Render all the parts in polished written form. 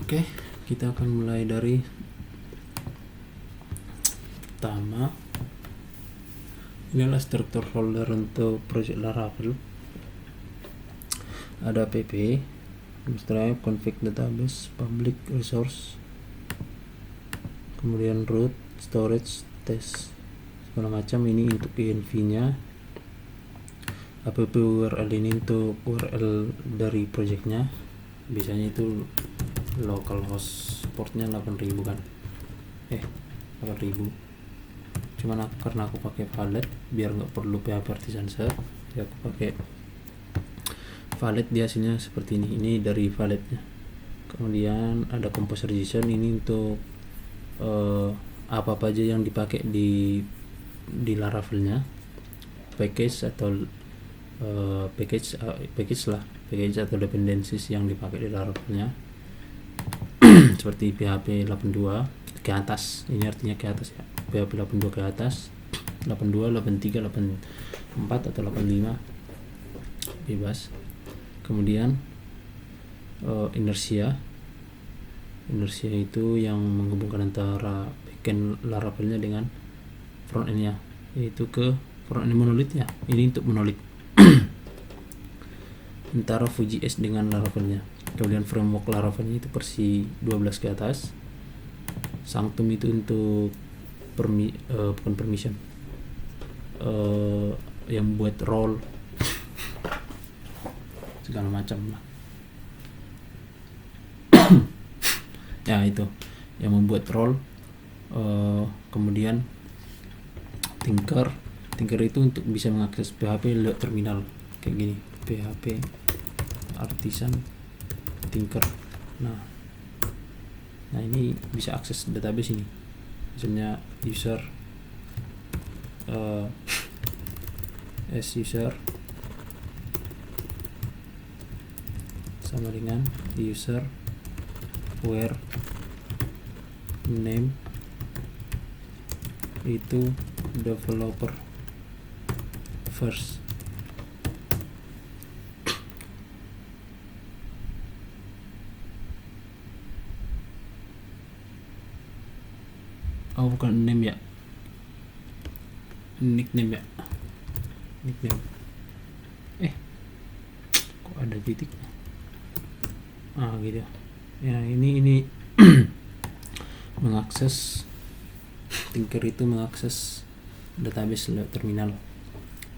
Oke, kita akan mulai dari pertama. Inilah struktur folder untuk project Laravel. Ada pp, drive, config database, public resource, kemudian root, storage, test, segala macam. Ini untuk env nya. App URL ini untuk URL dari projectnya. Biasanya itu localhost portnya 8000 kan, 8000. Cuman karena aku pakai Valet biar nggak perlu PHP Artisan Serve, ya aku pakai Valet. Dia hasilnya seperti ini dari Valetnya. Kemudian ada Composer JSON, ini untuk apa aja yang dipakai di Laravelnya, package atau package atau dependencies yang dipakai di Laravelnya. Seperti PHP 82 ke atas, ini artinya ke atas ya, PHP 82 ke atas, 82, 83, 84 atau 85 bebas. Kemudian inertia itu yang menghubungkan antara backend Laravelnya dengan frontendnya, yaitu ke frontend monolithnya. Ini untuk monolith antara Vue.js dengan Laravelnya. Kemudian framework Laravelnya itu versi 12 ke atas. Sanctum itu untuk bukan permission, yang buat role segala macam lah. Ya itu yang membuat role. Kemudian Tinker itu untuk bisa mengakses PHP lewat terminal kayak gini, PHP Artisan Tinker. Nah ini bisa akses database ini, misalnya user as user sama dengan user where name itu developer first. Oh bukan name ya, nickname ya, nickname. Kok ada titik? Gitu ya. Ini mengakses Tinker itu mengakses database lewat terminal.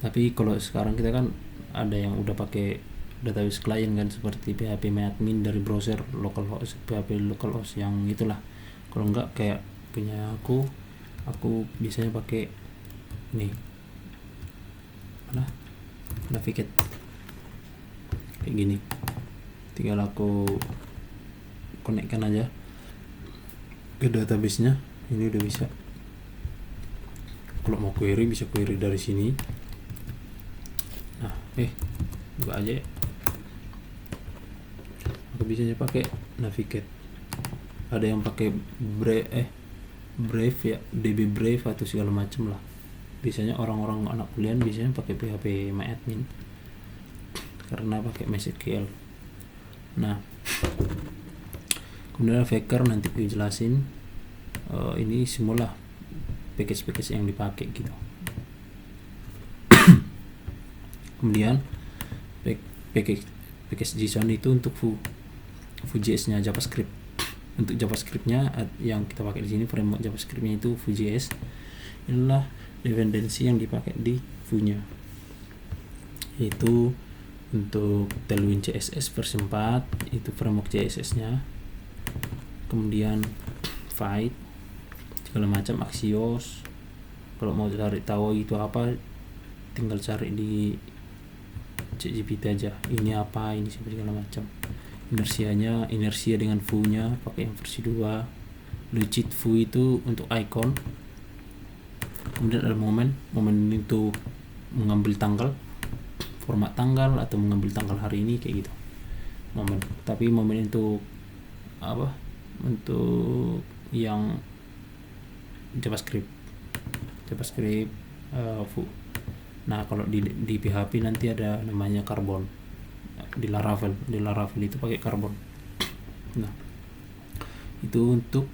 Tapi kalau sekarang kita kan ada yang udah pakai database client kan, seperti phpMyAdmin dari browser localhost, PHP localhost yang itulah. Kalau enggak kayak punya aku biasanya pakai ini Navigate kayak gini. Tinggal aku konekkan aja ke database-nya. Ini udah bisa. Kalau mau query bisa query dari sini. Nah, buka aja ya. Aku biasanya pakai Navigate. Ada yang pakai Brave ya, DB Brave atau segala macam lah. Biasanya orang-orang anak kuliah biasanya pakai phpMyAdmin karena pakai MySQL. Nah, kemudian Faker nanti aku jelasin. Ini semula package yang dipakai gitu. Kemudian package JSON itu untuk Vue.js-nya, JavaScript. Untuk JavaScript-nya yang kita pakai di sini, framework JavaScript-nya itu Vue.js. Inilah dependensi yang dipakai di Vue-nya. Itu untuk Tailwind CSS versi 4, itu framework CSS-nya. Kemudian Vite segala macam, Axios. Kalau mau cari tahu itu apa, tinggal cari di ChatGPT aja. Ini apa, ini segala macam. Inersia dengan Vue-nya pakai yang versi 2. Lucid Vue itu untuk icon. Kemudian ada momen ini untuk mengambil tanggal, format tanggal atau mengambil tanggal hari ini kayak gitu. Momen. Tapi momen untuk apa? Untuk yang JavaScript Vue. Nah, kalau di PHP nanti ada namanya Carbon. Di Laravel itu pakai Carbon. Nah, Itu untuk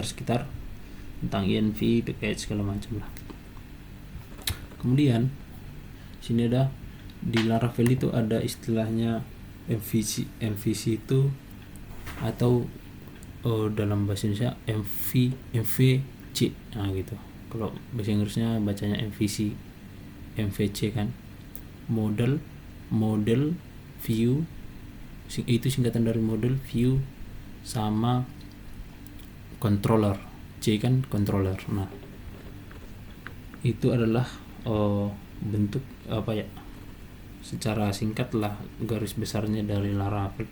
sekitar tentang env, package segala macam lah. Kemudian sini ada di Laravel itu ada istilahnya MVC itu atau dalam bahasa Indonesia MVC. Nah gitu. Kalau bahasa Inggrisnya bacanya MVC kan. Model view, itu singkatan dari model, view sama controller. C kan controller. Nah itu adalah bentuk secara singkat lah garis besarnya dari Laravel.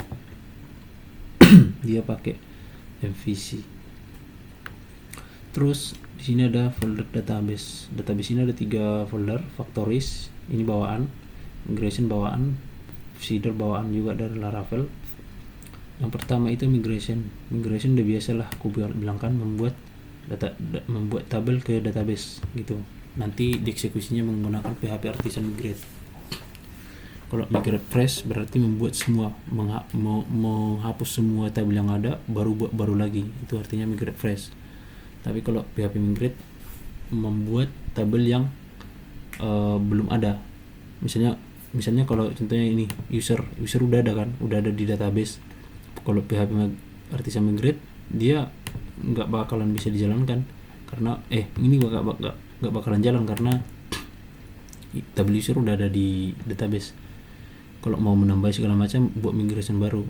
Dia pakai MVC. Terus di sini ada folder database. Database ini ada 3 folder: Factories ini bawaan, Migration bawaan, Seeder bawaan juga dari Laravel. Yang pertama itu migration udah biasa lah aku bilang kan, membuat tabel ke database gitu. Nanti dieksekusinya menggunakan PHP Artisan Migrate. Kalau migrate fresh berarti membuat semua, menghapus semua tabel yang ada, baru buat baru lagi, itu artinya migrate fresh. Tapi kalau PHP Migrate membuat tabel yang belum ada, misalnya kalau contohnya ini user udah ada di database. Kalau PHP Artisan Migrate dia nggak bakalan bisa dijalankan karena ini nggak bakalan jalan karena tabel user udah ada di database. Kalau mau menambah segala macam buat migration baru.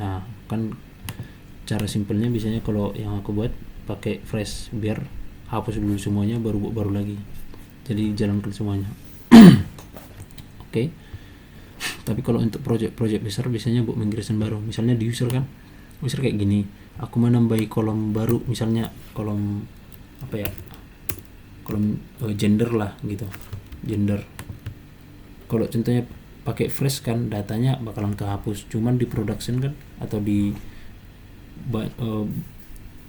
Nah kan cara simpelnya biasanya kalau yang aku buat pakai fresh, biar hapus dulu semuanya baru lagi, jadi jalankan semuanya. Oke. Tapi kalau untuk project besar biasanya buat migration baru. Misalnya di user kayak gini, aku menambahi kolom baru, misalnya kolom kolom gender lah gitu, gender. Kalau contohnya pakai fresh kan datanya bakalan kehapus, cuman di production kan atau di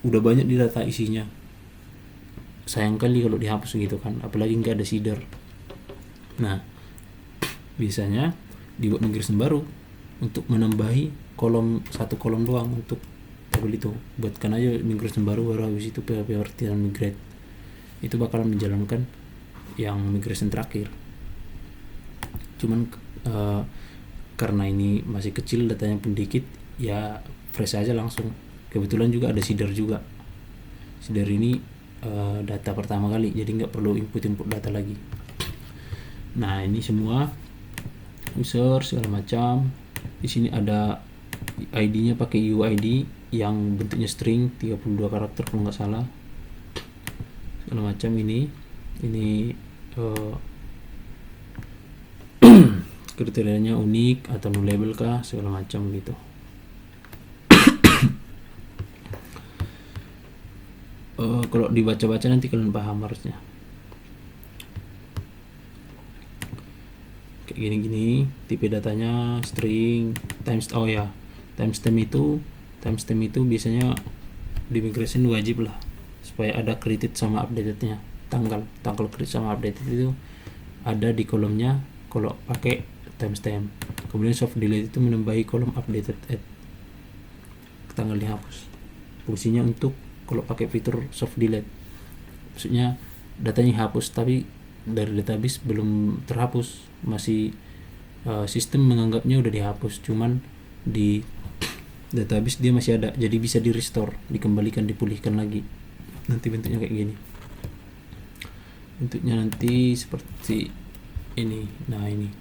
udah banyak di data isinya, sayang kali kalau dihapus gitu kan, apalagi nggak ada seeder. Nah biasanya dibuat migration baru untuk menambahi satu kolom doang untuk tabel itu. Buatkan aja migration baru habis itu PHP Artisan Migrate. Itu bakalan menjalankan yang migration terakhir. Cuman karena ini masih kecil, datanya pun dikit, ya fresh aja langsung. Kebetulan juga ada seeder juga. Seeder ini data pertama kali, jadi nggak perlu input data lagi. Nah ini semua user segala macam. Di sini ada ID-nya pakai UID yang bentuknya string 32 karakter kalau nggak salah. Segala macam ini kriterianya unik atau nullable kah segala macam gitu. Kalau dibaca-baca nanti kalian paham harusnya. Kayak gini-gini, tipe datanya string, timestamp itu biasanya di migration wajib lah supaya ada created sama updatednya. Tanggal create sama updated itu ada di kolomnya kalau pakai timestamp. Kemudian soft delete itu menambahi kolom updated tanggal dihapus. Fungsinya untuk kalau pakai fitur soft delete, maksudnya datanya hapus tapi dari database belum terhapus, masih sistem menganggapnya udah dihapus, cuman di database dia masih ada, jadi bisa di restore, dikembalikan, dipulihkan lagi. Nanti bentuknya kayak gini, bentuknya nanti seperti ini. Nah ini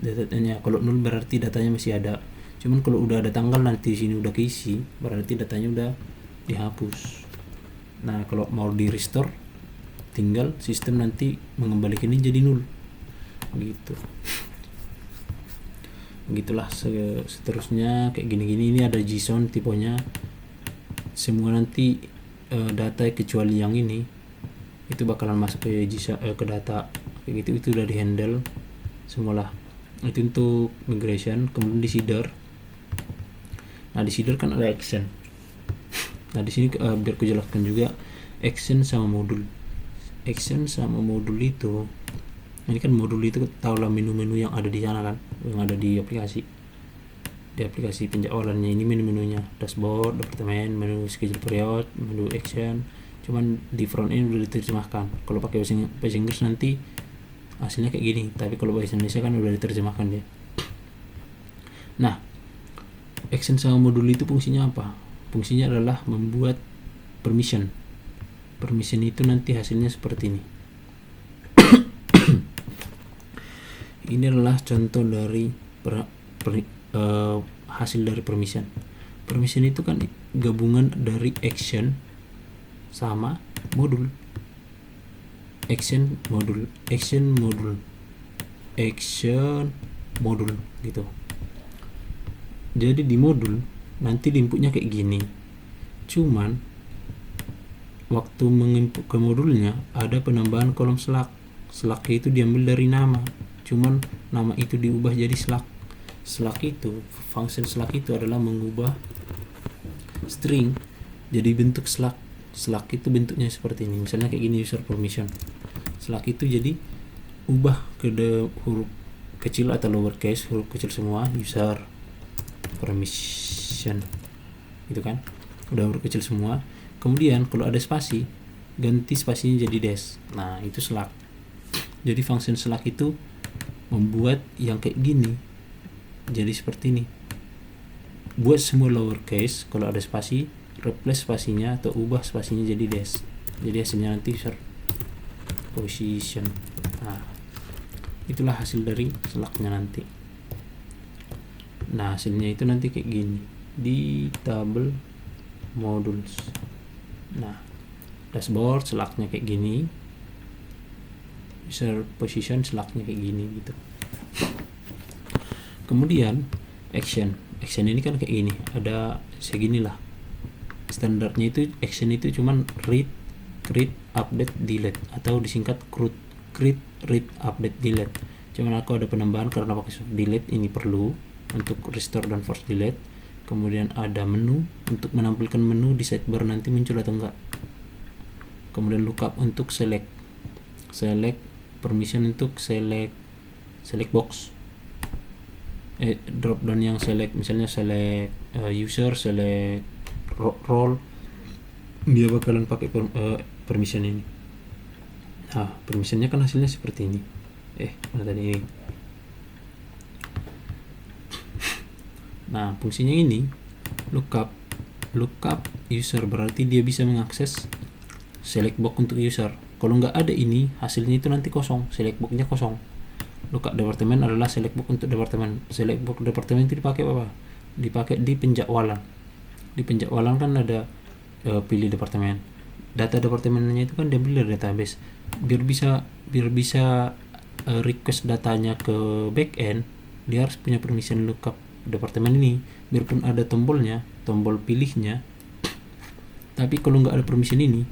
datanya kalau nol berarti datanya masih ada, cuman kalau udah ada tanggal nanti sini udah keisi berarti datanya udah dihapus. Nah kalau mau di restore tinggal sistem nanti mengembalikan ini jadi nol gitu. Begitulah seterusnya kayak gini-gini. Ini ada JSON tipenya semua nanti data kecuali yang ini itu bakalan masuk ke ke data kayak gitu, itu udah di handle semualah. Itu untuk migration. Kemudian di seeder, nah di seeder kan ada action. Nah di sini biar aku jelaskan juga action sama modul itu. Ini kan modul itu tahulah menu-menu yang ada di sana kan, yang ada di aplikasi. di aplikasi penjadwalannya. Ini menu-menunya, dashboard, departemen, menu schedule period, menu action. Cuman di front end udah diterjemahkan. Kalau pakai bahasa Inggris nanti hasilnya kayak gini, tapi kalau bahasa Indonesia kan udah diterjemahkan dia. Nah, action sama modul itu fungsinya apa? Fungsinya adalah membuat permission. Permission itu nanti hasilnya seperti ini. Ini adalah contoh dari hasil dari permission. Permission itu kan gabungan dari action sama modul. Action modul gitu. Jadi di modul nanti inputnya kayak gini. Cuman waktu menginput ke modulnya ada penambahan kolom slug. Slug itu diambil dari nama. Cuman nama itu diubah jadi slug. Slug itu, function slug itu adalah mengubah string jadi bentuk slug. Slug itu bentuknya seperti ini. Misalnya kayak gini, user permission. Slug itu jadi ubah ke huruf kecil atau lowercase, huruf kecil semua, user permission. Gitu kan? Udah huruf kecil semua. Kemudian kalau ada spasi, ganti spasinya jadi dash. Nah, itu slug. Jadi function slug itu membuat yang kayak gini jadi seperti ini. Buat semua lowercase, kalau ada spasi, replace spasinya atau ubah spasinya jadi dash. Jadi hasilnya nanti user position. Nah, itulah hasil dari slugnya nanti. Nah, hasilnya itu nanti kayak gini di tabel modules. Nah, dashboard slugnya kayak gini, user position slugnya kayak gini gitu. Kemudian action ini kan kayak gini, ada segini lah. Standarnya itu action itu cuman read, create, update, delete, atau disingkat CRUD, create, read, update, delete. Cuman aku ada penambahan karena pakai soft delete, ini perlu untuk restore dan force delete. Kemudian ada menu untuk menampilkan menu di sidebar nanti muncul atau enggak. Kemudian lookup untuk select permission untuk select box. Drop down yang select, misalnya select user, select role, dia bakalan pakai permission ini. Nah, permissionnya kan hasilnya seperti ini. Mana tadi ini? Nah, fungsinya ini lookup user, berarti dia bisa mengakses select box untuk user. Kalau nggak ada ini, hasilnya itu nanti kosong, select boxnya kosong. Lookup departemen adalah select box untuk departemen. Select box departemen itu dipakai apa? Dipakai di penjadwalan. Di penjadwalan kan ada pilih departemen. Data departemennya itu kan diambil dari database. Biar bisa request datanya ke backend, dia harus punya permission lookup departemen ini. Biarpun ada tombolnya, tombol pilihnya, tapi kalau nggak ada permission ini,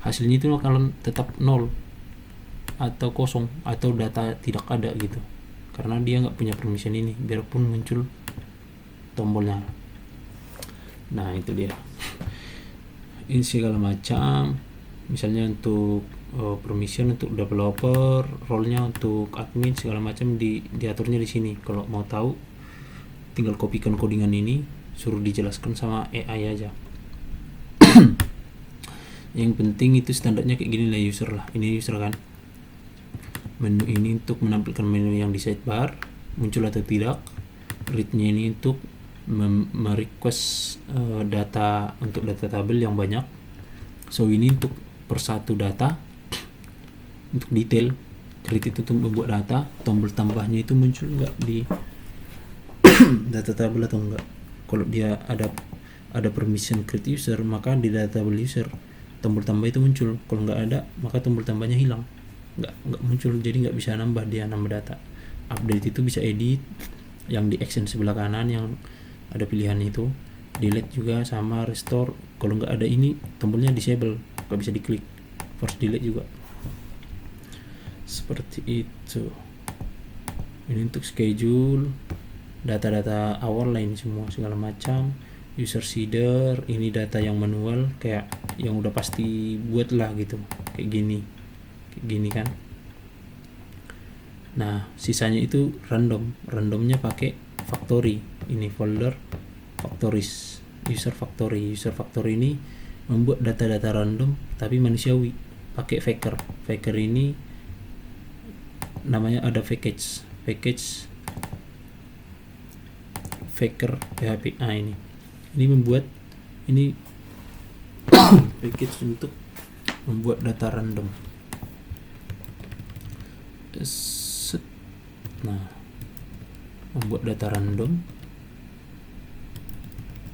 hasilnya itu akan tetap nol atau kosong atau data tidak ada gitu, karena dia nggak punya permission ini biarpun muncul tombolnya. Nah, itu dia. Ini segala macam, misalnya untuk permission untuk developer, role-nya untuk admin, segala macam diaturnya di sini. Kalau mau tahu tinggal kopikan codingan ini, suruh dijelaskan sama AI aja. Yang penting itu standarnya kayak gini lah, user lah. Ini user kan. Menu ini untuk menampilkan menu yang di sidebar muncul atau tidak. Read-nya ini untuk merequest data untuk data tabel yang banyak. So ini untuk per satu data. Untuk detail, read itu untuk membuat data. Tombol tambahnya itu muncul enggak di data tabel atau enggak. Kalau dia ada permission create user, maka di data tabel user tombol tambah itu muncul. Kalau enggak ada, maka tombol tambahnya hilang. Enggak muncul, jadi nggak bisa nambah data. Update itu bisa edit, yang di action sebelah kanan yang ada pilihan itu. Delete juga sama restore. Kalau nggak ada ini, tombolnya disable, nggak bisa diklik. Force delete juga. Seperti itu. Ini untuk schedule, data-data awal lain semua segala macam. User seeder, ini data yang manual, kayak yang udah pasti buat lah gitu, kayak gini kan. Nah, sisanya itu randomnya pakai factory. ini folder factories, user factory ini membuat data-data random tapi manusiawi pakai Faker. Faker ini namanya ada package Faker PHP. Ini membuat ini package untuk membuat data random. Nah, membuat data random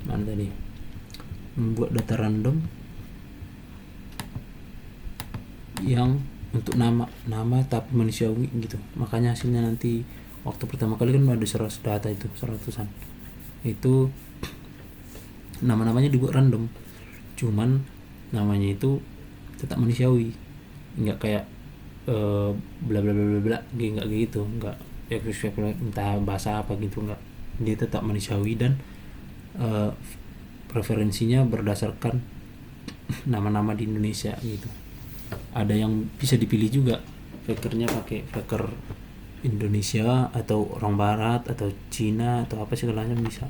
mana tadi? Membuat data random yang untuk nama tapi manusiawi gitu. Makanya hasilnya nanti waktu pertama kali kan ada 100 data itu, 100-an. Itu nama-namanya dibuat random. Cuman namanya itu tetap manusiawi. Enggak kayak bla bla bla bla enggak gitu, enggak ya entah bahasa apa gitu, enggak. Dia tetap manusiawi dan preferensinya berdasarkan nama-nama di Indonesia gitu. Ada yang bisa dipilih juga Fakernya pakai Faker Indonesia atau orang Barat atau Cina atau apa segalanya bisa.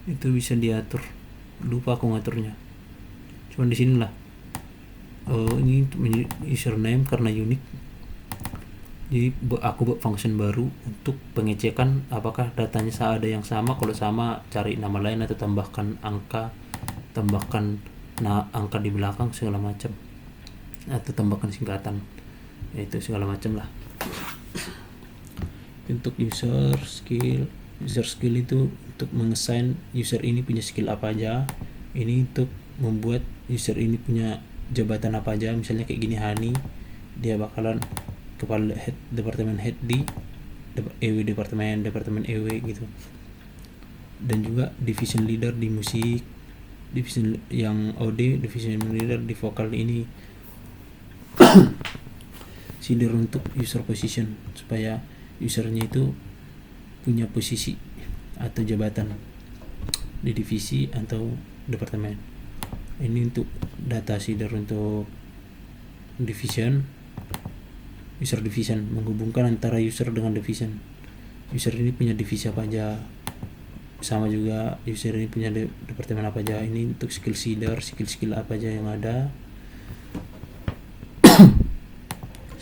Itu bisa diatur. Lupa aku ngaturnya. Cuman di sinilah. Ini username karena unik. Jadi aku buat function baru untuk pengecekan apakah datanya ada yang sama. Kalau sama cari nama lain atau tambahkan angka, angka di belakang segala macam, atau tambahkan singkatan, itu segala macam lah. Untuk user skill itu untuk mengassign user ini punya skill apa aja. Ini untuk membuat user ini punya jabatan apa aja. Misalnya kayak gini, Hani, dia bakalan kepala departemen head di EW departemen EW gitu. Dan juga division leader di musik, division yang OD, division leader di vokal ini. Sidir untuk user position supaya usernya itu punya posisi atau jabatan di divisi atau departemen. Ini untuk data seeder untuk division, user division, menghubungkan antara user dengan division. User ini punya divisi apa aja, sama juga user ini punya departemen apa aja. Ini untuk skill seeder, skill apa aja yang ada.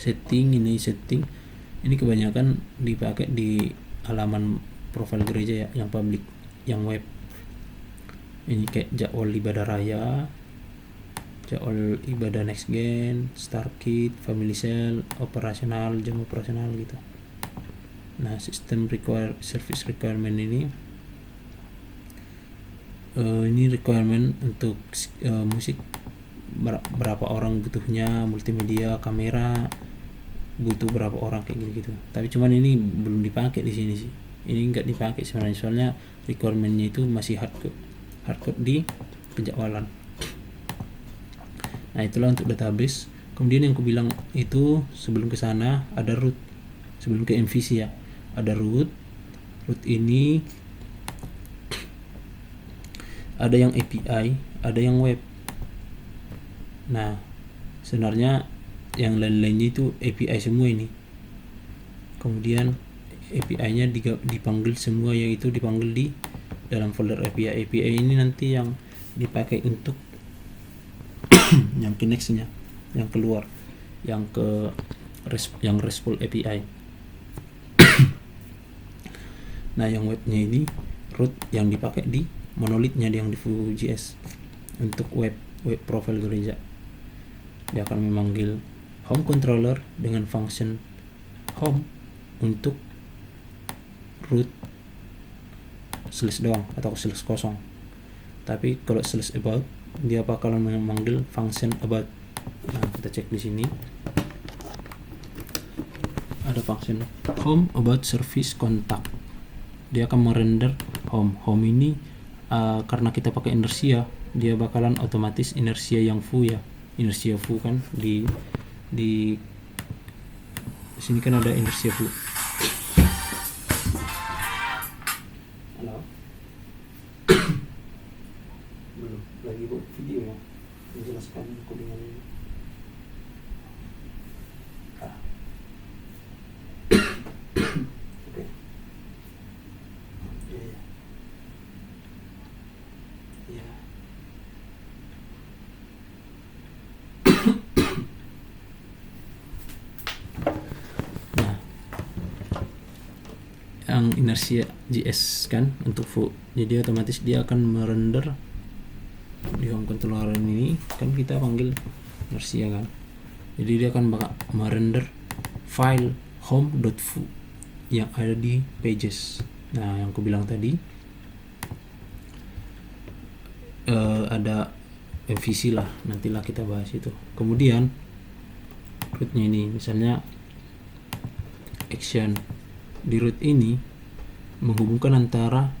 setting ini kebanyakan dipakai di halaman profil gereja ya, yang public, yang web. Ini kayak jadwal ibadah raya, jadwal ibadah next gen, start kit, family cell, operasional, jam operasional gitu. Nah, sistem service requirement ini requirement untuk musik, berapa orang butuhnya, multimedia, kamera, butuh berapa orang kayak gitu. Tapi cuman ini belum dipakai di sini sih. Ini enggak dipakai sebenarnya, soalnya requirementnya itu masih hardcode di penjadwalan. Nah, itulah untuk database. Kemudian yang aku bilang itu sebelum ke sana ada root. Sebelum ke MVC ya, ada root. Root ini ada yang API, ada yang web. Nah, sebenarnya yang lain-lainnya itu API semua ini. Kemudian API-nya dipanggil semua, yaitu dipanggil di dalam folder API. API ini nanti yang dipakai untuk yang ke next-nya, yang keluar, yang ke yang RESTful API. Nah, yang webnya ini root yang dipakai di monolithnya, yang di Vue.js untuk web profile gereja. Dia akan memanggil home controller dengan function home untuk root slash doang atau slash kosong. Tapi kalau slash about, dia bakalan memanggil function about. Nah, kita cek di sini ada function home about service contact. Dia akan merender home ini karena kita pakai inersia, dia bakalan otomatis inersia yang Vue ya. Inersia Vue kan di sini kan ada inersia Vue. Halo. Belum lagi buat video ya, menjelaskan codingan ini. Oke. yang inersia JS kan untuk Vue, jadi otomatis dia akan merender di home controller ini kan kita panggil inersia kan, jadi dia akan merender file home.vue yang ada di pages. Nah yang aku bilang tadi ada MVC lah, nantilah kita bahas itu. Kemudian rootnya ini misalnya action, di root ini menghubungkan antara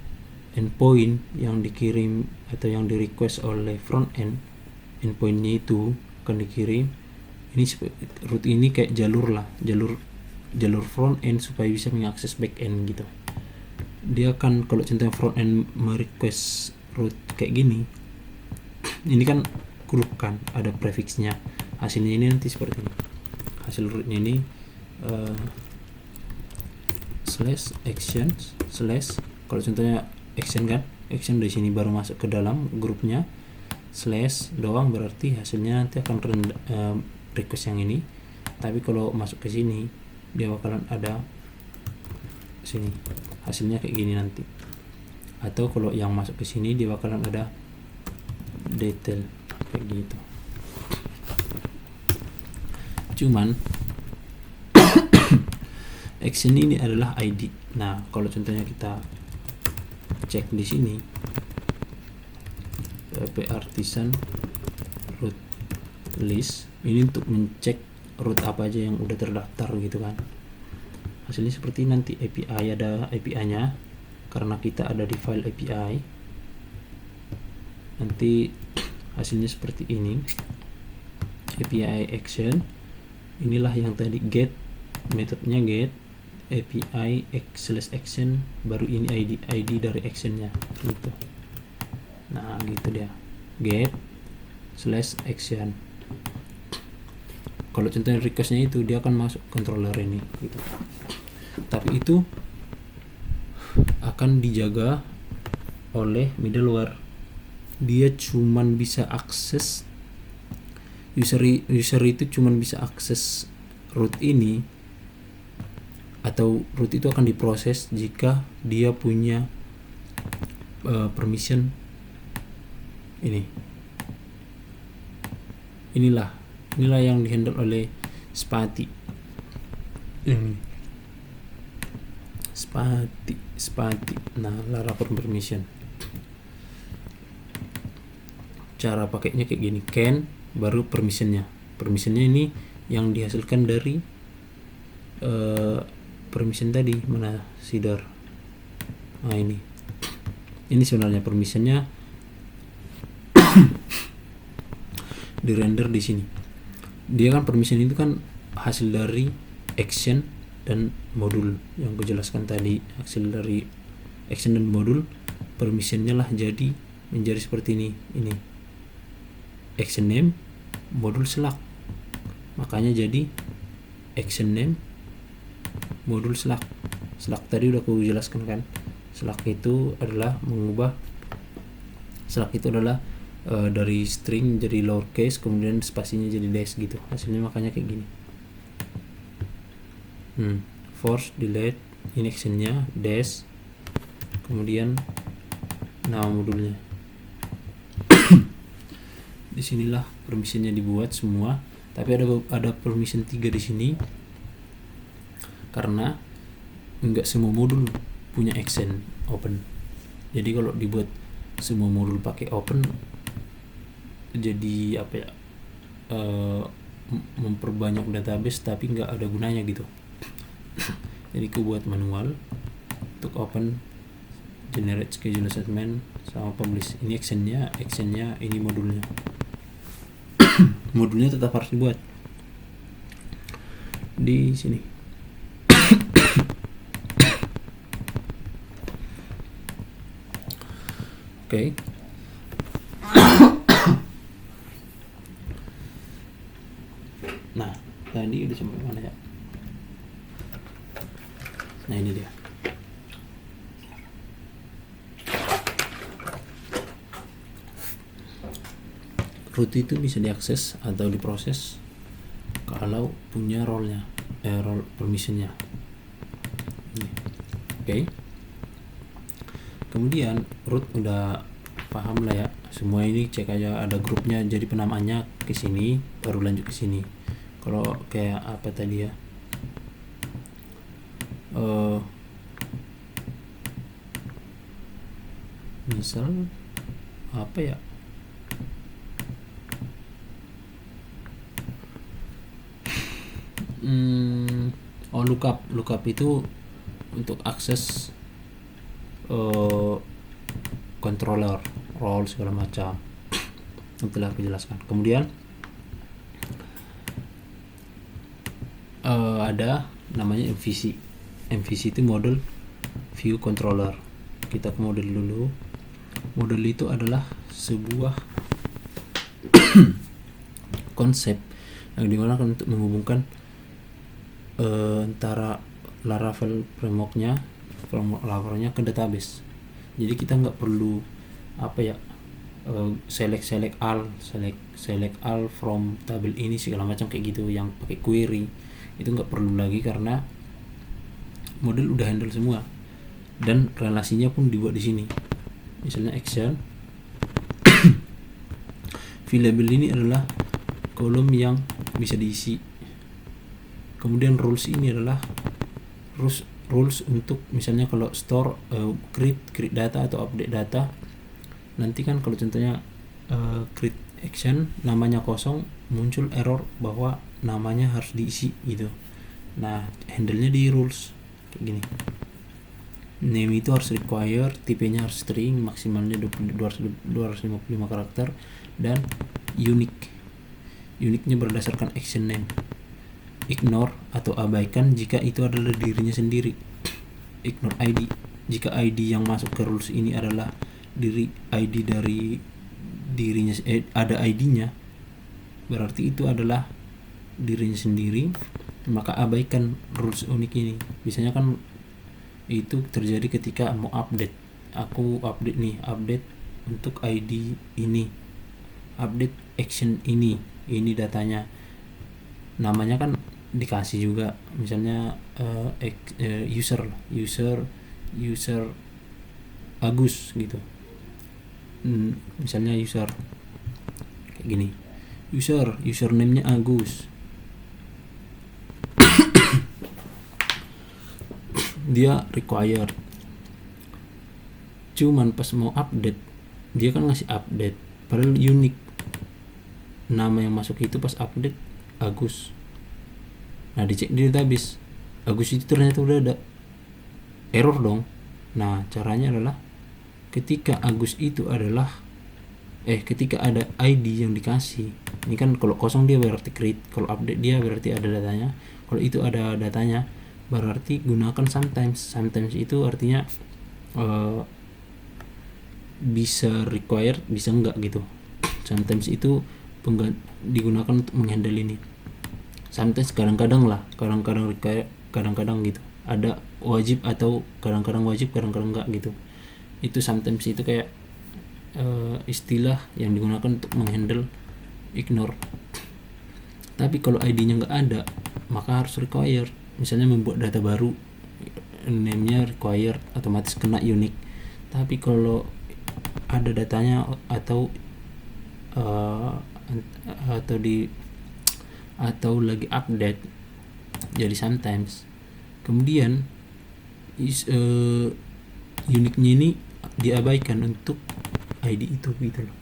endpoint yang dikirim atau yang di request oleh front end, endpointnya itu akan dikirim. Ini root ini kayak jalur front end supaya bisa mengakses back end gitu. Dia kan kalau contohnya front end merequest root kayak gini, ini kan grup kan ada prefixnya, hasilnya ini nanti seperti ini. Hasil rootnya ini slash action slash, kalau contohnya action kan, action dari sini baru masuk ke dalam grupnya, slash doang berarti hasilnya nanti akan request yang ini. Tapi kalau masuk ke sini dia bakalan ada sini hasilnya kayak gini nanti, atau kalau yang masuk ke sini dia bakalan ada detail kayak gitu. Cuman action ini adalah ID. Nah kalau contohnya kita cek di sini PHP artisan root list, ini untuk mencek root apa aja yang udah terdaftar gitu kan. Hasilnya seperti nanti API, ada API nya karena kita ada di file API, nanti hasilnya seperti ini. API action inilah yang tadi get, metodenya get API /action, baru ini ID dari actionnya gitu. Nah gitu dia, get /action. Kalau contohnya requestnya itu dia akan masuk controller ini gitu. Tapi itu akan dijaga oleh middleware. Dia cuman bisa akses user itu cuman bisa akses root ini, atau root itu akan diproses jika dia punya permission ini. Inilah yang dihandle oleh Spati. Spati. Nah, Laravel permission. Cara pakainya kayak gini, can baru permissionnya. Permissionnya ini yang dihasilkan dari permission tadi, mana seeder. Nah ini sebenarnya permissionnya di render di sini. Dia kan permission itu kan hasil dari action dan modul yang gue jelaskan tadi. Hasil dari action dan modul, permissionnya lah menjadi seperti ini. Ini action name modul Slack, makanya jadi action name modul Slack tadi udah aku jelaskan kan. Slack itu adalah dari string jadi lowercase, kemudian spasinya jadi dash gitu, hasilnya makanya kayak gini. Force delete, ini actionnya dash, kemudian nama modulnya. Disinilah permissionnya dibuat semua, tapi ada permission 3 di sini karena enggak semua modul punya action open. Jadi kalau dibuat semua modul pakai open, jadi memperbanyak database tapi enggak ada gunanya gitu. Jadi aku buat manual untuk open, generate schedule statement sama publish. Ini actionnya ini modulnya. Modulnya tetap harus dibuat di sini. Oke. Nah, tadi udah sampai mana ya? Nah, ini dia. Root itu bisa diakses atau diproses kalau punya role permissionnya. Ini. Oke. Kemudian root udah paham lah ya semua ini, cek aja ada grupnya, jadi penamaannya ke sini baru lanjut ke sini. Kalau kayak apa tadi ya, misal apa ya, lookup itu untuk akses controller, role segala macam. Nantilah aku jelaskan. Kemudian ada namanya MVC. MVC itu model view controller. Kita ke model dulu. Model itu adalah sebuah konsep yang digunakan untuk menghubungkan antara Laravel frameworknya ke database. Jadi kita nggak perlu apa ya, select all from tabel ini segala macam kayak gitu yang pakai query, itu nggak perlu lagi karena model udah handle semua dan relasinya pun dibuat di sini. Misalnya action available ini adalah kolom yang bisa diisi. Kemudian rules ini adalah rules untuk misalnya kalau store, create data atau update data. Nanti kan kalau contohnya create action namanya kosong, muncul error bahwa namanya harus diisi gitu. Nah, handle-nya di rules kayak gini. Name itu harus require, tipenya harus string, maksimalnya 255 karakter, dan unique. Unique-nya berdasarkan action name. Ignore atau abaikan jika itu adalah dirinya sendiri. Ignore ID jika ID yang masuk ke rules ini adalah ID dari dirinya, ada ID-nya, berarti itu adalah dirinya sendiri, maka abaikan rules unik ini. Biasanya kan itu terjadi ketika mau update. Aku update untuk ID ini, update action ini datanya, namanya kan dikasih juga, misalnya user Agus gitu. Misalnya user kayak gini, username-nya Agus. Dia required, cuman pas mau update dia kan ngasih update padahal unik, nama yang masuk itu pas update Agus. Nah, dicek di database Agus itu ternyata udah ada, error dong. Nah, caranya adalah ketika Agus itu adalah ketika ada ID yang dikasih, ini kan kalau kosong dia berarti create, kalau update dia berarti ada datanya, kalau itu ada datanya berarti gunakan sometimes itu artinya bisa required bisa enggak gitu. Sometimes itu digunakan untuk menghandle ini. Sometimes kadang-kadang required, kadang-kadang gitu ada wajib, atau kadang-kadang wajib kadang-kadang enggak gitu. Itu sometimes itu kayak istilah yang digunakan untuk menghandle ignore. Tapi kalau ID-nya enggak ada maka harus required. Misalnya membuat data baru, name-nya required, otomatis kena unique. Tapi kalau ada datanya atau lagi update jadi sometimes. Kemudian unique-nya ini diabaikan untuk ID itu gitu loh.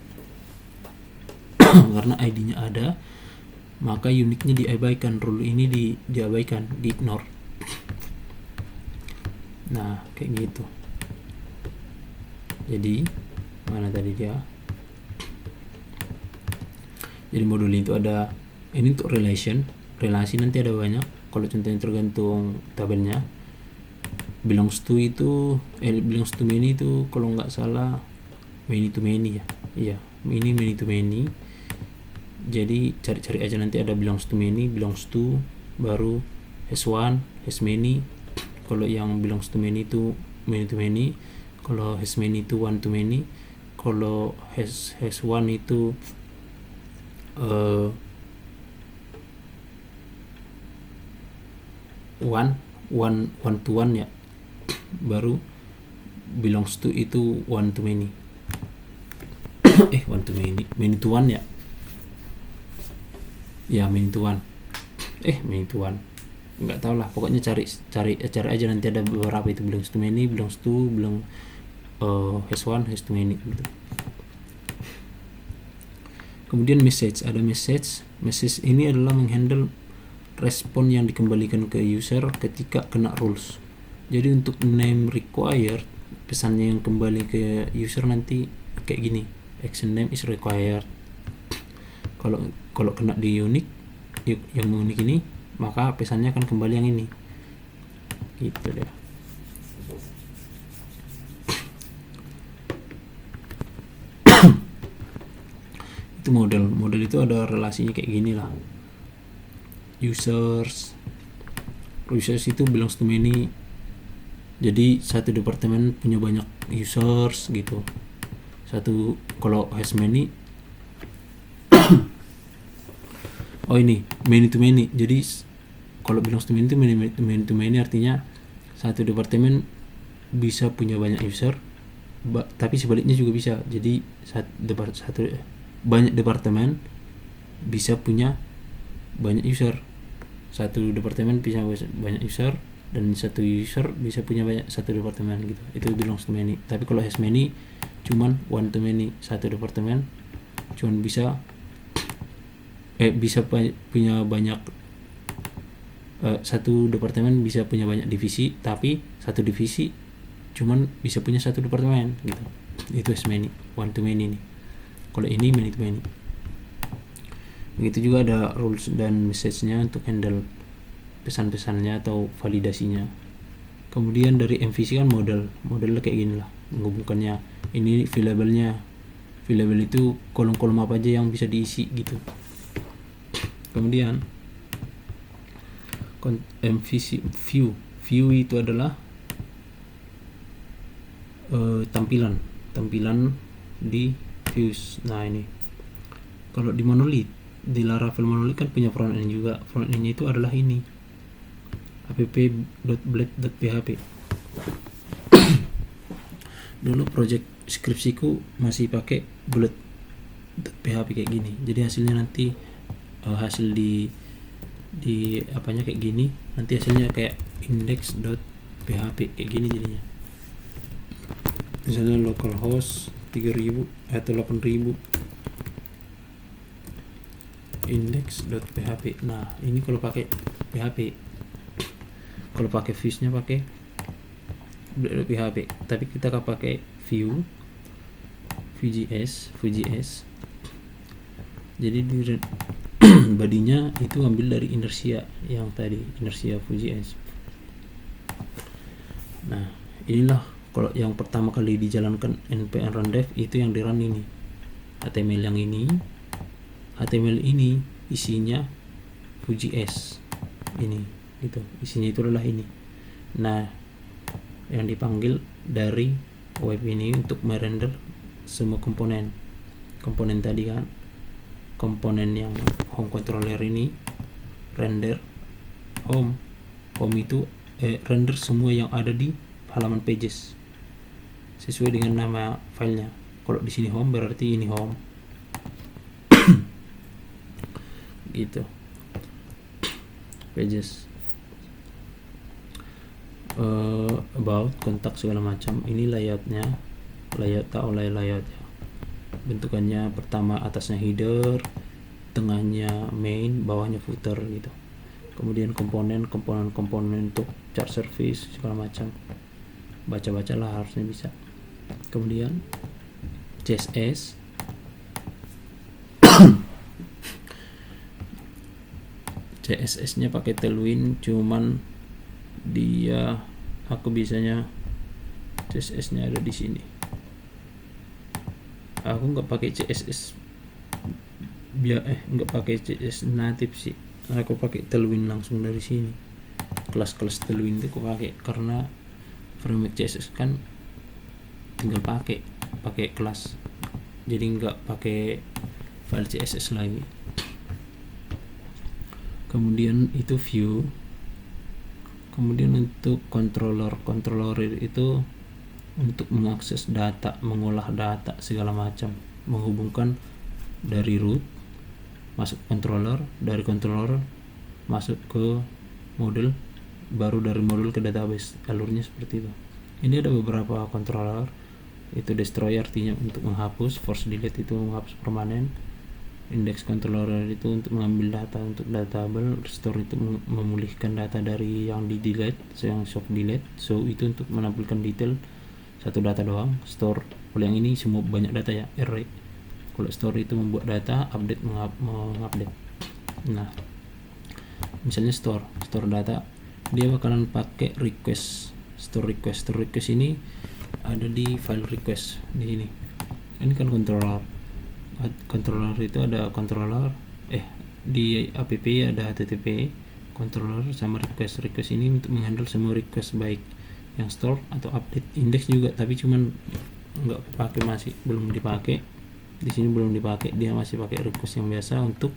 Karena ID-nya ada maka unique-nya diabaikan, rule ini diabaikan, di-ignore. Nah, kayak gitu. Jadi mana tadi dia? Jadi modul itu ada, ini untuk relasi nanti ada banyak. Kalau contohnya tergantung tabelnya. Belongs to itu belongs to many itu kalau nggak salah many to many ya. Iya, ini many to many. Jadi cari-cari aja nanti ada belongs to many, belongs to, baru has one, has many. Kalau yang belongs to many itu many to many, kalau has many itu one to many, kalau has one itu one to one ya. baru belongs to itu one to many. One to many to one ya. Ya, many to one. Many to one. Enggak tahu lah, pokoknya cari aja, nanti ada beberapa itu belongs to many, belongs to, has one, has to many gitu. Kemudian message, ada message ini adalah menghandle respon yang dikembalikan ke user ketika kena rules. Jadi untuk name required, pesannya yang kembali ke user nanti kayak gini, action name is required. Kalau kena di unique, yang unik ini, maka pesannya akan kembali yang ini gitu deh. Itu model itu ada relasinya kayak gini lah. Users itu belongs to many, jadi satu departemen punya banyak users gitu. Kalau has many ini many to many, jadi kalau belongs to many itu many to many artinya satu departemen bisa punya banyak user, tapi sebaliknya juga bisa. Jadi banyak departemen bisa punya banyak user, satu departemen bisa banyak user, dan satu user bisa punya banyak satu departemen gitu. Itu belongs to many. Tapi kalau has many cuman one to many, satu departemen cuman bisa punya banyak, satu departemen bisa punya banyak divisi, tapi satu divisi cuman bisa punya satu departemen gitu. Itu has many, one to many nih. Kalau ini many to many. Begitu juga ada rules dan message-nya untuk handle pesan-pesannya atau validasinya. Kemudian dari MVC kan modelnya kayak gini lah, menghubungkannya. Ini variable-nya. Variable itu kolom-kolom apa aja yang bisa diisi gitu. Kemudian MVC view itu adalah tampilan di views. Nah ini kalau di monolith, di Laravel monolith kan punya front end juga. Front end-nya itu adalah ini, app.blade.php. Dulu project skripsiku masih pakai blade.php kayak gini. Jadi hasilnya nanti hasil di apanya kayak gini, nanti hasilnya kayak index.php kayak gini jadinya. Misalnya localhost 3000 atau 8000 index.php. Nah ini kalau pakai PHP, kalau pakai views-nya pakai .php, tapi kita akan pakai Vue.js. Jadi di badinya itu ambil dari inertia yang tadi, inertia Vue.js. Nah inilah kalau yang pertama kali dijalankan npm run dev, itu yang di run ini HTML yang ini. HTML ini isinya Vue.js ini gitu, isinya itu adalah ini. Nah yang dipanggil dari web ini untuk merender semua komponen tadi kan, komponen yang home controller ini render home itu render semua yang ada di halaman pages sesuai dengan nama filenya. Kalau di sini home berarti ini home gitu, pages, about, kontak, segala macam. Ini layoutnya, layout bentukannya. Pertama atasnya header, tengahnya main, bawahnya footer gitu. Kemudian komponen untuk chart service segala macam, baca lah, harusnya bisa. Kemudian CSS, CSS-nya pakai Tailwind, cuman aku bisanya CSS-nya ada di sini. Aku nggak pakai CSS nggak pakai CSS native sih. Aku pakai Tailwind langsung dari sini. Kelas Tailwind itu aku pakai karena framework CSS kan tinggal pakai kelas, jadi nggak pakai file CSS lagi. Kemudian itu view, Kemudian untuk controller itu untuk mengakses data, mengolah data segala macam, menghubungkan dari root masuk controller, dari controller masuk ke model, baru dari model ke database. Alurnya seperti itu. Ini ada beberapa controller. Itu destroy artinya untuk menghapus, force delete itu menghapus permanen, index controller itu untuk mengambil data untuk datable, restore itu memulihkan data dari yang di delete, yang soft delete, so itu untuk menampilkan detail satu data doang. Store, kalau yang ini semua banyak data ya, array. Kalau store itu membuat data, update mengupdate. Nah, misalnya store data, dia bakalan pakai request, store request ini ada di file request di sini. Ini kan controller itu ada controller, di app ada http controller sama request ini untuk menghandle semua request, baik yang store atau update. Index juga, tapi cuman nggak pakai, masih belum dipakai di sini, belum dipakai, dia masih pakai request yang biasa untuk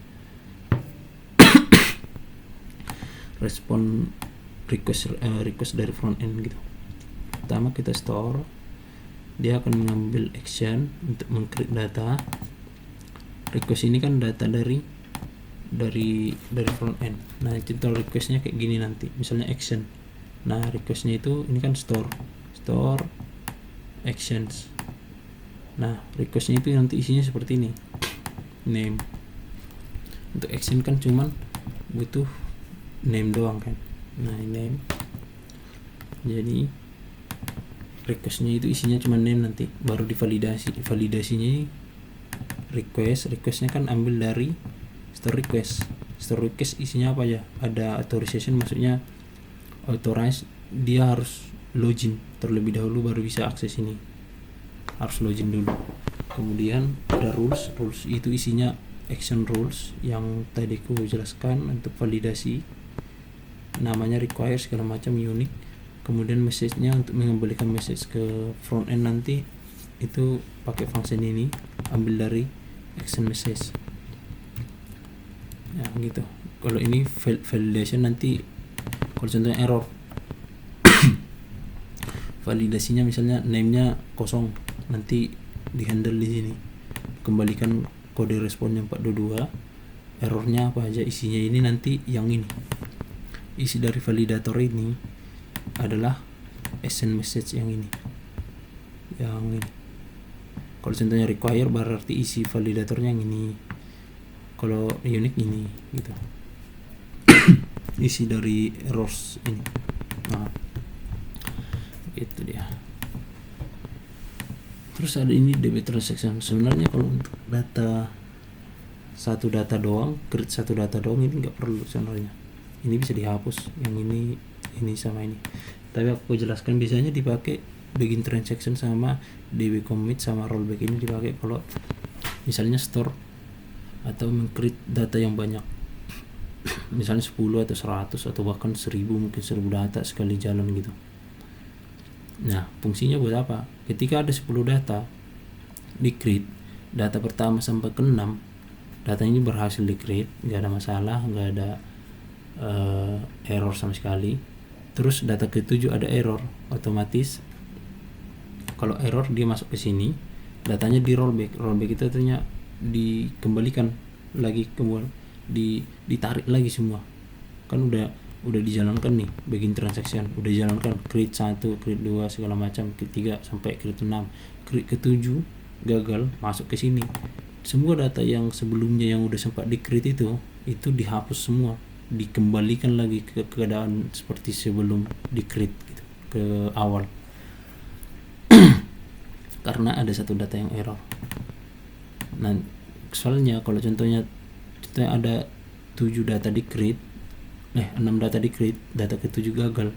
respon request dari front end gitu. Pertama kita store, dia akan mengambil action untuk meng-create data. Request ini kan data dari front end. Nah, contoh requestnya kayak gini nanti, misalnya action. Nah, requestnya itu ini kan store actions. Nah, requestnya itu nanti isinya seperti ini, name. Untuk action kan cuman butuh name doang kan. Nah, name, jadi requestnya itu isinya cuma name, nanti baru validasinya requestnya kan ambil dari store request isinya apa ya, ada authorization, maksudnya authorize, dia harus login terlebih dahulu baru bisa akses ini, harus login dulu. Kemudian ada rules itu isinya action rules yang tadi ku jelaskan untuk validasi, namanya require segala macam, unique. Kemudian message-nya untuk mengembalikan message ke front end nanti itu pakai function ini, ambil dari action message ya gitu. Kalau ini validation nanti, kalau contohnya error validasinya misalnya name-nya kosong, nanti di handle di sini, kembalikan kode responnya 422, errornya apa aja isinya. Ini nanti yang ini, isi dari validator ini adalah action message yang ini. Kalau contohnya require berarti isi validatornya yang ini, kalau unique ini gitu. Isi dari errors ini. Nah, itu dia. Terus ada ini DB transaction. Sebenarnya kalau untuk satu data doang, create satu data doang ini nggak perlu sebenarnya. Ini bisa dihapus yang ini sama ini. Tapi aku jelaskan biasanya dipakai begin transaction sama DB commit sama rollback. Ini dipakai kalau misalnya store atau meng-create data yang banyak, misalnya 10 atau 100 atau bahkan 1000, mungkin 1000 data sekali jalan gitu. Nah, fungsinya buat apa? Ketika ada 10 data di-create, data pertama sampai ke 6 data ini berhasil di-create, nggak ada masalah, nggak ada error sama sekali. Terus data ke-7 ada error, otomatis kalau error dia masuk ke sini, datanya di rollback itu artinya dikembalikan lagi, kemudian ditarik lagi semua. Kan udah dijalankan nih begin transaction, udah dijalankan create 1, create 2 segala macam, create 3 sampai create 6, create ke-7 gagal masuk ke sini. Semua data yang sebelumnya yang udah sempat di-create itu dihapus semua, dikembalikan lagi ke keadaan seperti sebelum di-create gitu, ke awal. Karena ada satu data yang error. Nah, soalnya kalau contohnya ada 7 data di-create, 6 data di-create, data ke-7 gagal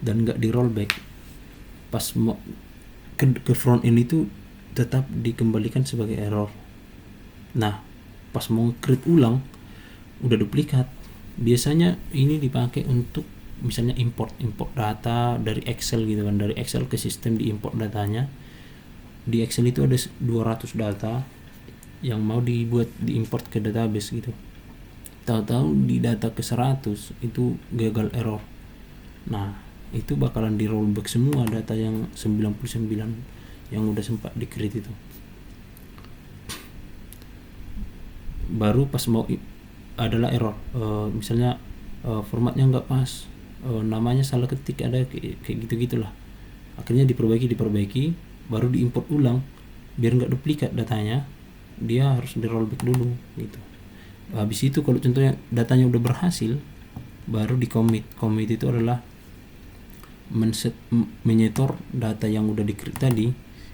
dan nggak di rollback, pas mau ke front end itu tetap dikembalikan sebagai error. Nah, pas mau create ulang udah duplikat. Biasanya ini dipakai untuk misalnya import data dari Excel gitu kan, dari Excel ke sistem diimport datanya. Di Excel itu ada 200 data yang mau diimport ke database gitu. Tahu-tahu di data ke 100 itu gagal error. Nah itu bakalan di rollback semua data yang 99 yang udah sempat di create itu. Baru pas mau adalah error, misalnya formatnya nggak pas, namanya salah ketik, ada kayak gitu-gitulah. Akhirnya diperbaiki, baru diimport ulang biar nggak duplikat datanya. Dia harus di rollback dulu gitu. Habis itu kalau contohnya datanya udah berhasil, baru di commit. Commit itu adalah menyetor data yang udah di-create tadi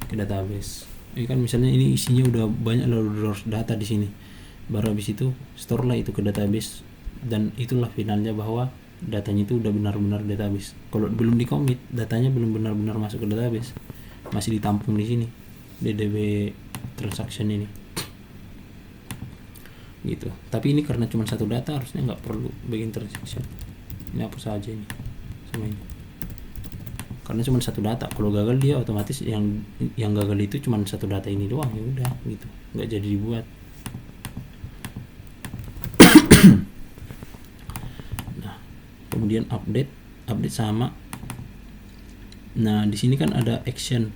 ke database. Ini kan misalnya ini isinya udah banyak lalu data di sini. Baru habis itu store lah itu ke database, dan itulah finalnya bahwa datanya itu udah benar-benar database. Kalau belum di commit, datanya belum benar-benar masuk ke database, masih ditampung di sini DDB transaction ini gitu. Tapi ini karena cuma satu data, harusnya nggak perlu bikin transaction. Ini hapus saja ini sama ini, karena cuma satu data. Kalau gagal dia otomatis yang gagal itu cuma satu data ini doang, ya udah gitu, nggak jadi dibuat. Nah kemudian update sama. Nah di sini kan ada action,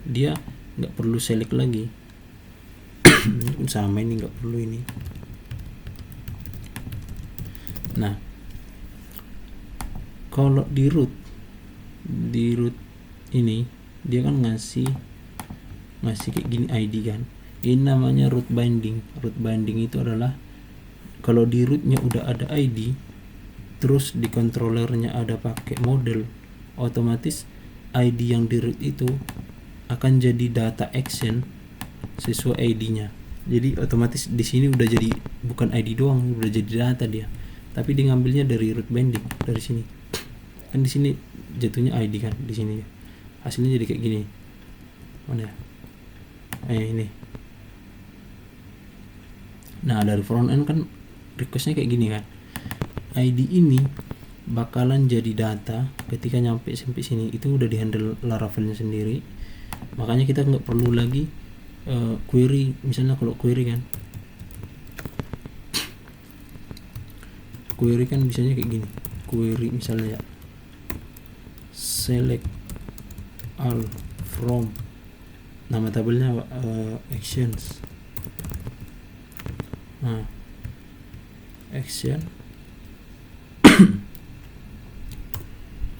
dia nggak perlu select lagi. Ini pun sama, ini nggak perlu ini. Nah kalau di root ini dia kan ngasih kayak gini ID kan. Ini namanya root binding. Root binding itu adalah kalau di rootnya udah ada ID, terus di controllernya ada pakai model, otomatis ID yang di root itu akan jadi data action sesuai ID-nya. Jadi otomatis di sini udah jadi bukan ID doang, udah jadi data dia. Tapi dia ngambilnya dari root binding, dari sini. Kan di sini jatuhnya ID kan, di sini hasilnya jadi kayak gini. Mana ya? Ini. Nah dari front end kan requestnya kayak gini kan. ID ini bakalan jadi data ketika nyampe sampai sini, itu udah dihandle Laravelnya sendiri. Makanya kita nggak perlu lagi query. Misalnya kalau query kan biasanya kayak gini. Query misalnya ya, select all from, nama tabelnya actions. Nah action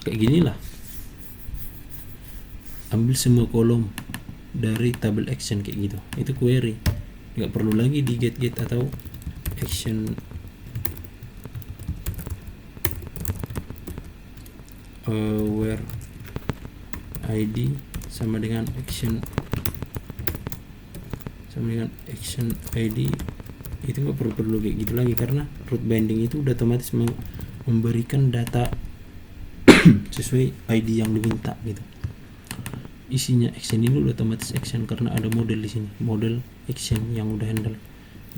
kayak gini lah, ambil semua kolom dari tabel action kayak gitu. Itu query, nggak perlu lagi di get atau action where ID sama dengan action ID. Itu nggak perlu kayak gitu lagi, karena root binding itu udah otomatis memberikan data sesuai ID yang diminta gitu. Isinya action ini udah otomatis action karena ada model di sini, model action yang udah handle.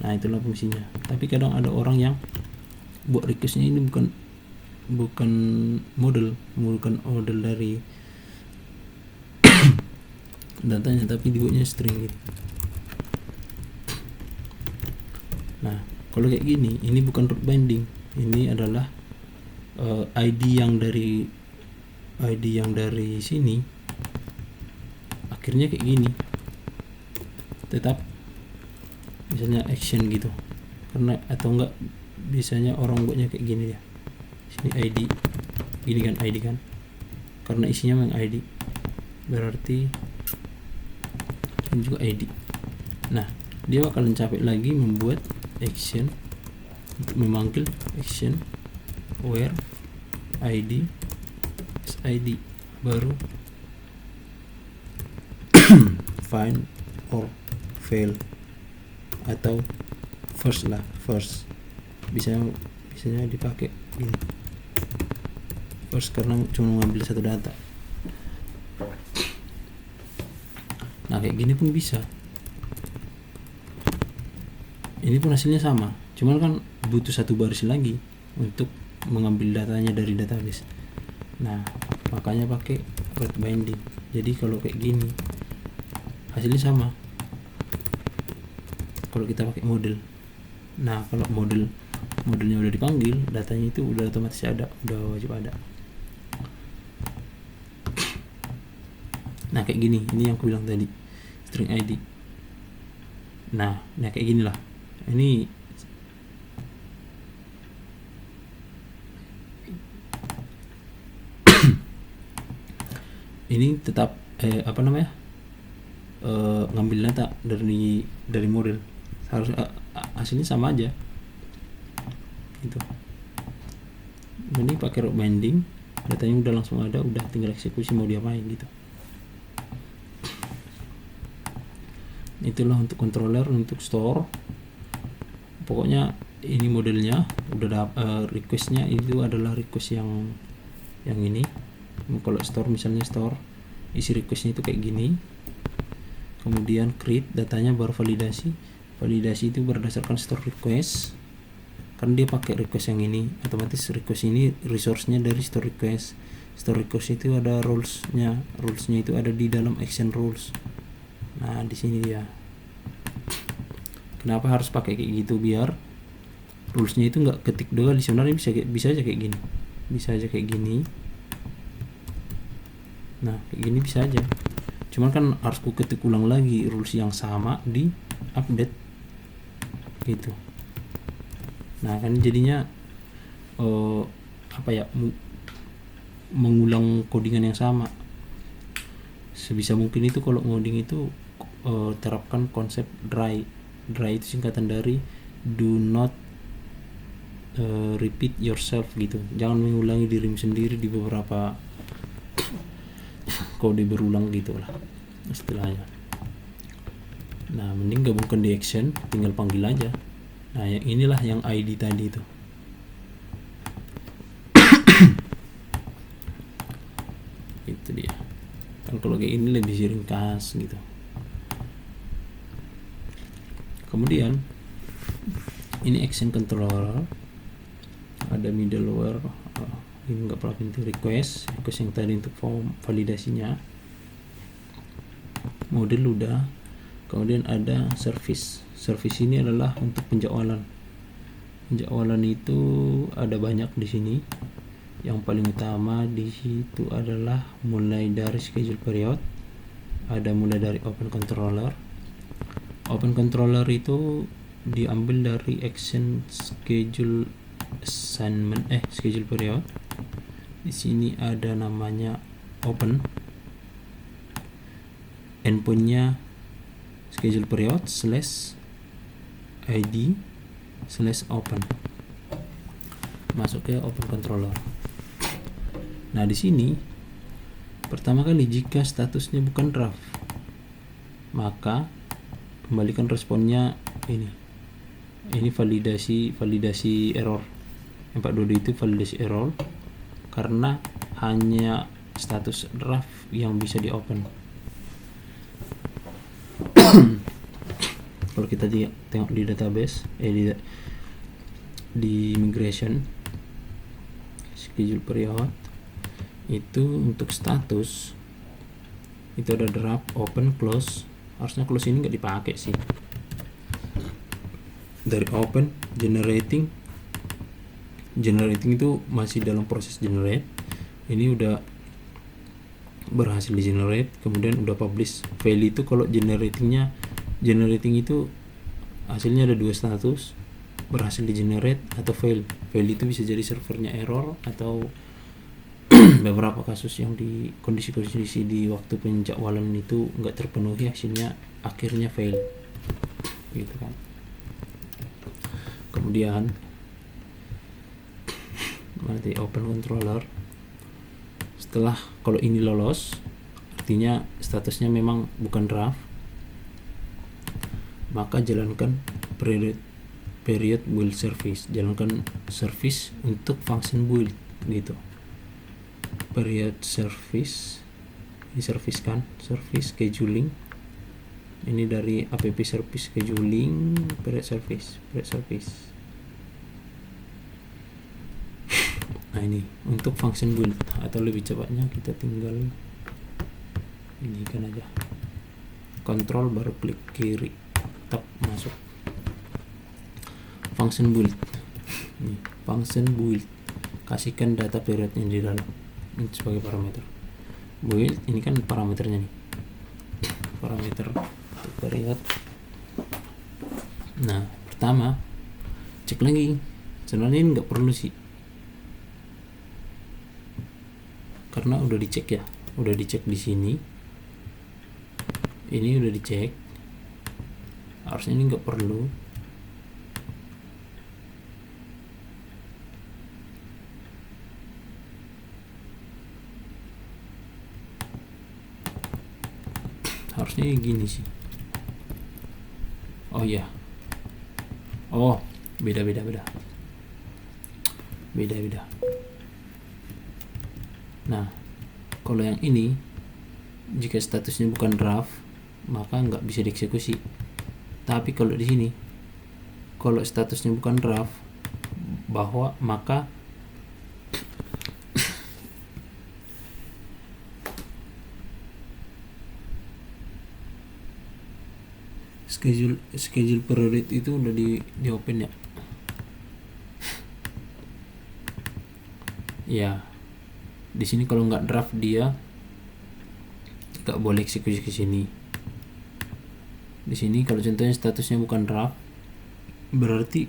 Nah itulah fungsinya. Tapi kadang ada orang yang buat requestnya ini bukan model dari datanya, tapi dibuatnya string gitu. Nah kalau kayak gini, ini bukan root binding, ini adalah ID yang dari sini. Akhirnya kayak gini, tetap misalnya action gitu, karena atau enggak biasanya orang buatnya kayak gini ya. Sini ID, gini kan ID kan, karena isinya memang ID, berarti ini juga ID. Nah dia bakalan capek lagi membuat action untuk memanggil action where ID is ID, baru find or fail atau first biasanya dipakai ini first karena cuma ngambil satu data. Nah kayak gini pun bisa, ini pun hasilnya sama, cuman kan butuh satu baris lagi untuk mengambil datanya dari database. Nah makanya pakai root binding. Jadi kalau kayak gini hasilnya sama kalau kita pakai model. Nah kalau modelnya udah dipanggil, datanya itu udah otomatis ada, udah wajib ada. Nah kayak gini, ini yang aku bilang tadi, string ID. Nah kayak gini lah. Ini ini tetap ngambil data dari model, harus hasilnya sama aja gitu. Ini pakai row binding, datanya udah langsung ada, udah tinggal eksekusi mau diapain gitu. Itulah untuk controller. Untuk store, pokoknya ini modelnya udah requestnya itu adalah request yang ini. Kalau store misalnya store isi requestnya itu kayak gini, kemudian create datanya, baru validasi itu berdasarkan store request. Kan dia pakai request yang ini, otomatis request ini resource-nya dari store request. Store request itu ada rules-nya itu ada di dalam action rules. Nah di sini dia. Kenapa harus pakai kayak gitu? Biar rules-nya itu nggak ketik doang, sebenarnya bisa aja kayak gini. Nah kayak gini bisa aja, cuman kan harus ku ketik ulang lagi rules yang sama di update gitu. Nah kan jadinya mengulang codingan yang sama. Sebisa mungkin itu kalau ngoding itu terapkan konsep dry itu singkatan dari do not repeat yourself gitu. Jangan mengulangi dirimu sendiri di beberapa kode berulang gitulah istilahnya. Nah mending gabungkan di action, tinggal panggil aja. Nah yang inilah yang ID tadi itu. Itu dia kan, kalau kayak ini lebih ringkas gitu. Kemudian ini action controller, ada middleware. Ini nggak pernah penting, request yang tadi untuk form validasinya, model udah. Kemudian ada service ini adalah untuk penjadwalan itu ada banyak di sini. Yang paling utama di situ adalah mulai dari schedule period, ada mulai dari open controller itu diambil dari action schedule assignment schedule period. Di sini ada namanya open, endpointnya schedule period /id /open, masuk ke open controller. Nah di sini pertama kali jika statusnya bukan draft, maka kembalikan responnya ini validasi error. 422 itu validasi error karena hanya status draft yang bisa di open. Kalau kita tengok di database di migration schedule period itu untuk status itu ada draft, open, close. Harusnya close ini nggak dipakai sih. Dari open, generating itu masih dalam proses generate. Ini udah berhasil di generate, kemudian udah publish. Fail itu kalau generating itu hasilnya ada dua status, berhasil di generate atau fail. Fail itu bisa jadi servernya error atau beberapa kasus yang di kondisi di waktu penjadwalan itu nggak terpenuhi, hasilnya akhirnya fail gitu kan. Kemudian nanti open controller, setelah kalau ini lolos artinya statusnya memang bukan draft, maka jalankan period build service, jalankan service untuk function build gitu. Period service diserviskan, service scheduling ini dari app service scheduling, period service. Nah ini untuk function build, atau lebih cepatnya kita tinggal ini kan aja, kontrol baru klik kiri, tap masuk function build. Ini function build, kasihkan data periodnya di dalam ini sebagai parameter. Build ini kan parameternya nih, parameter untuk period. Nah pertama cek lagi, sebenarnya ini nggak perlu sih karena udah dicek ya, udah dicek di sini, ini udah dicek, harusnya ini nggak perlu. Harusnya gini sih. Oh iya, oh beda. Nah kalau yang ini, jika statusnya bukan draft maka nggak bisa dieksekusi. Tapi kalau di sini, kalau statusnya bukan draft bahwa maka schedule period itu udah di open ya. Ya di sini kalau nggak draft dia nggak boleh eksekusi ke sini. Di sini kalau contohnya statusnya bukan draft berarti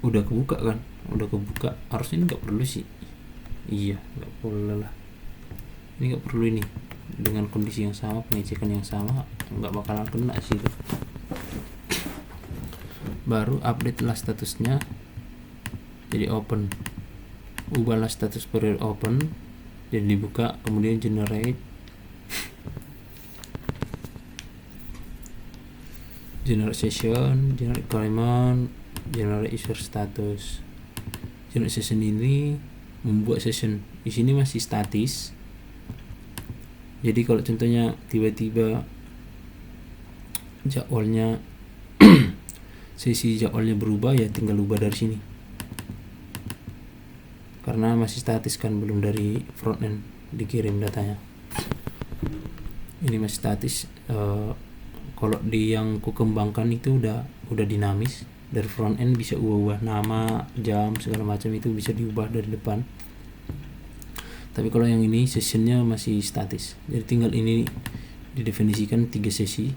udah kebuka kan, harusnya ini nggak perlu sih. Iya nggak perlu lah, ini nggak perlu. Ini dengan kondisi yang sama, pengecekan yang sama, nggak bakalan kena sih itu. Baru update lah statusnya jadi open, ubahlah status period open jadi dibuka, kemudian generate session, generate requirement, generate user status. Generate session ini membuat session, di sini masih statis. Jadi kalau contohnya tiba-tiba jadwalnya sesi jadwalnya berubah, ya tinggal ubah dari sini. Karena masih statis kan, belum dari front end dikirim datanya. Ini masih statis. Kalau di yang ku kembangkan itu udah dinamis. Dari front end bisa ubah nama, jam, segala macam itu bisa diubah dari depan. Tapi kalau yang ini sessionnya masih statis, jadi tinggal ini didefinisikan 3 sesi,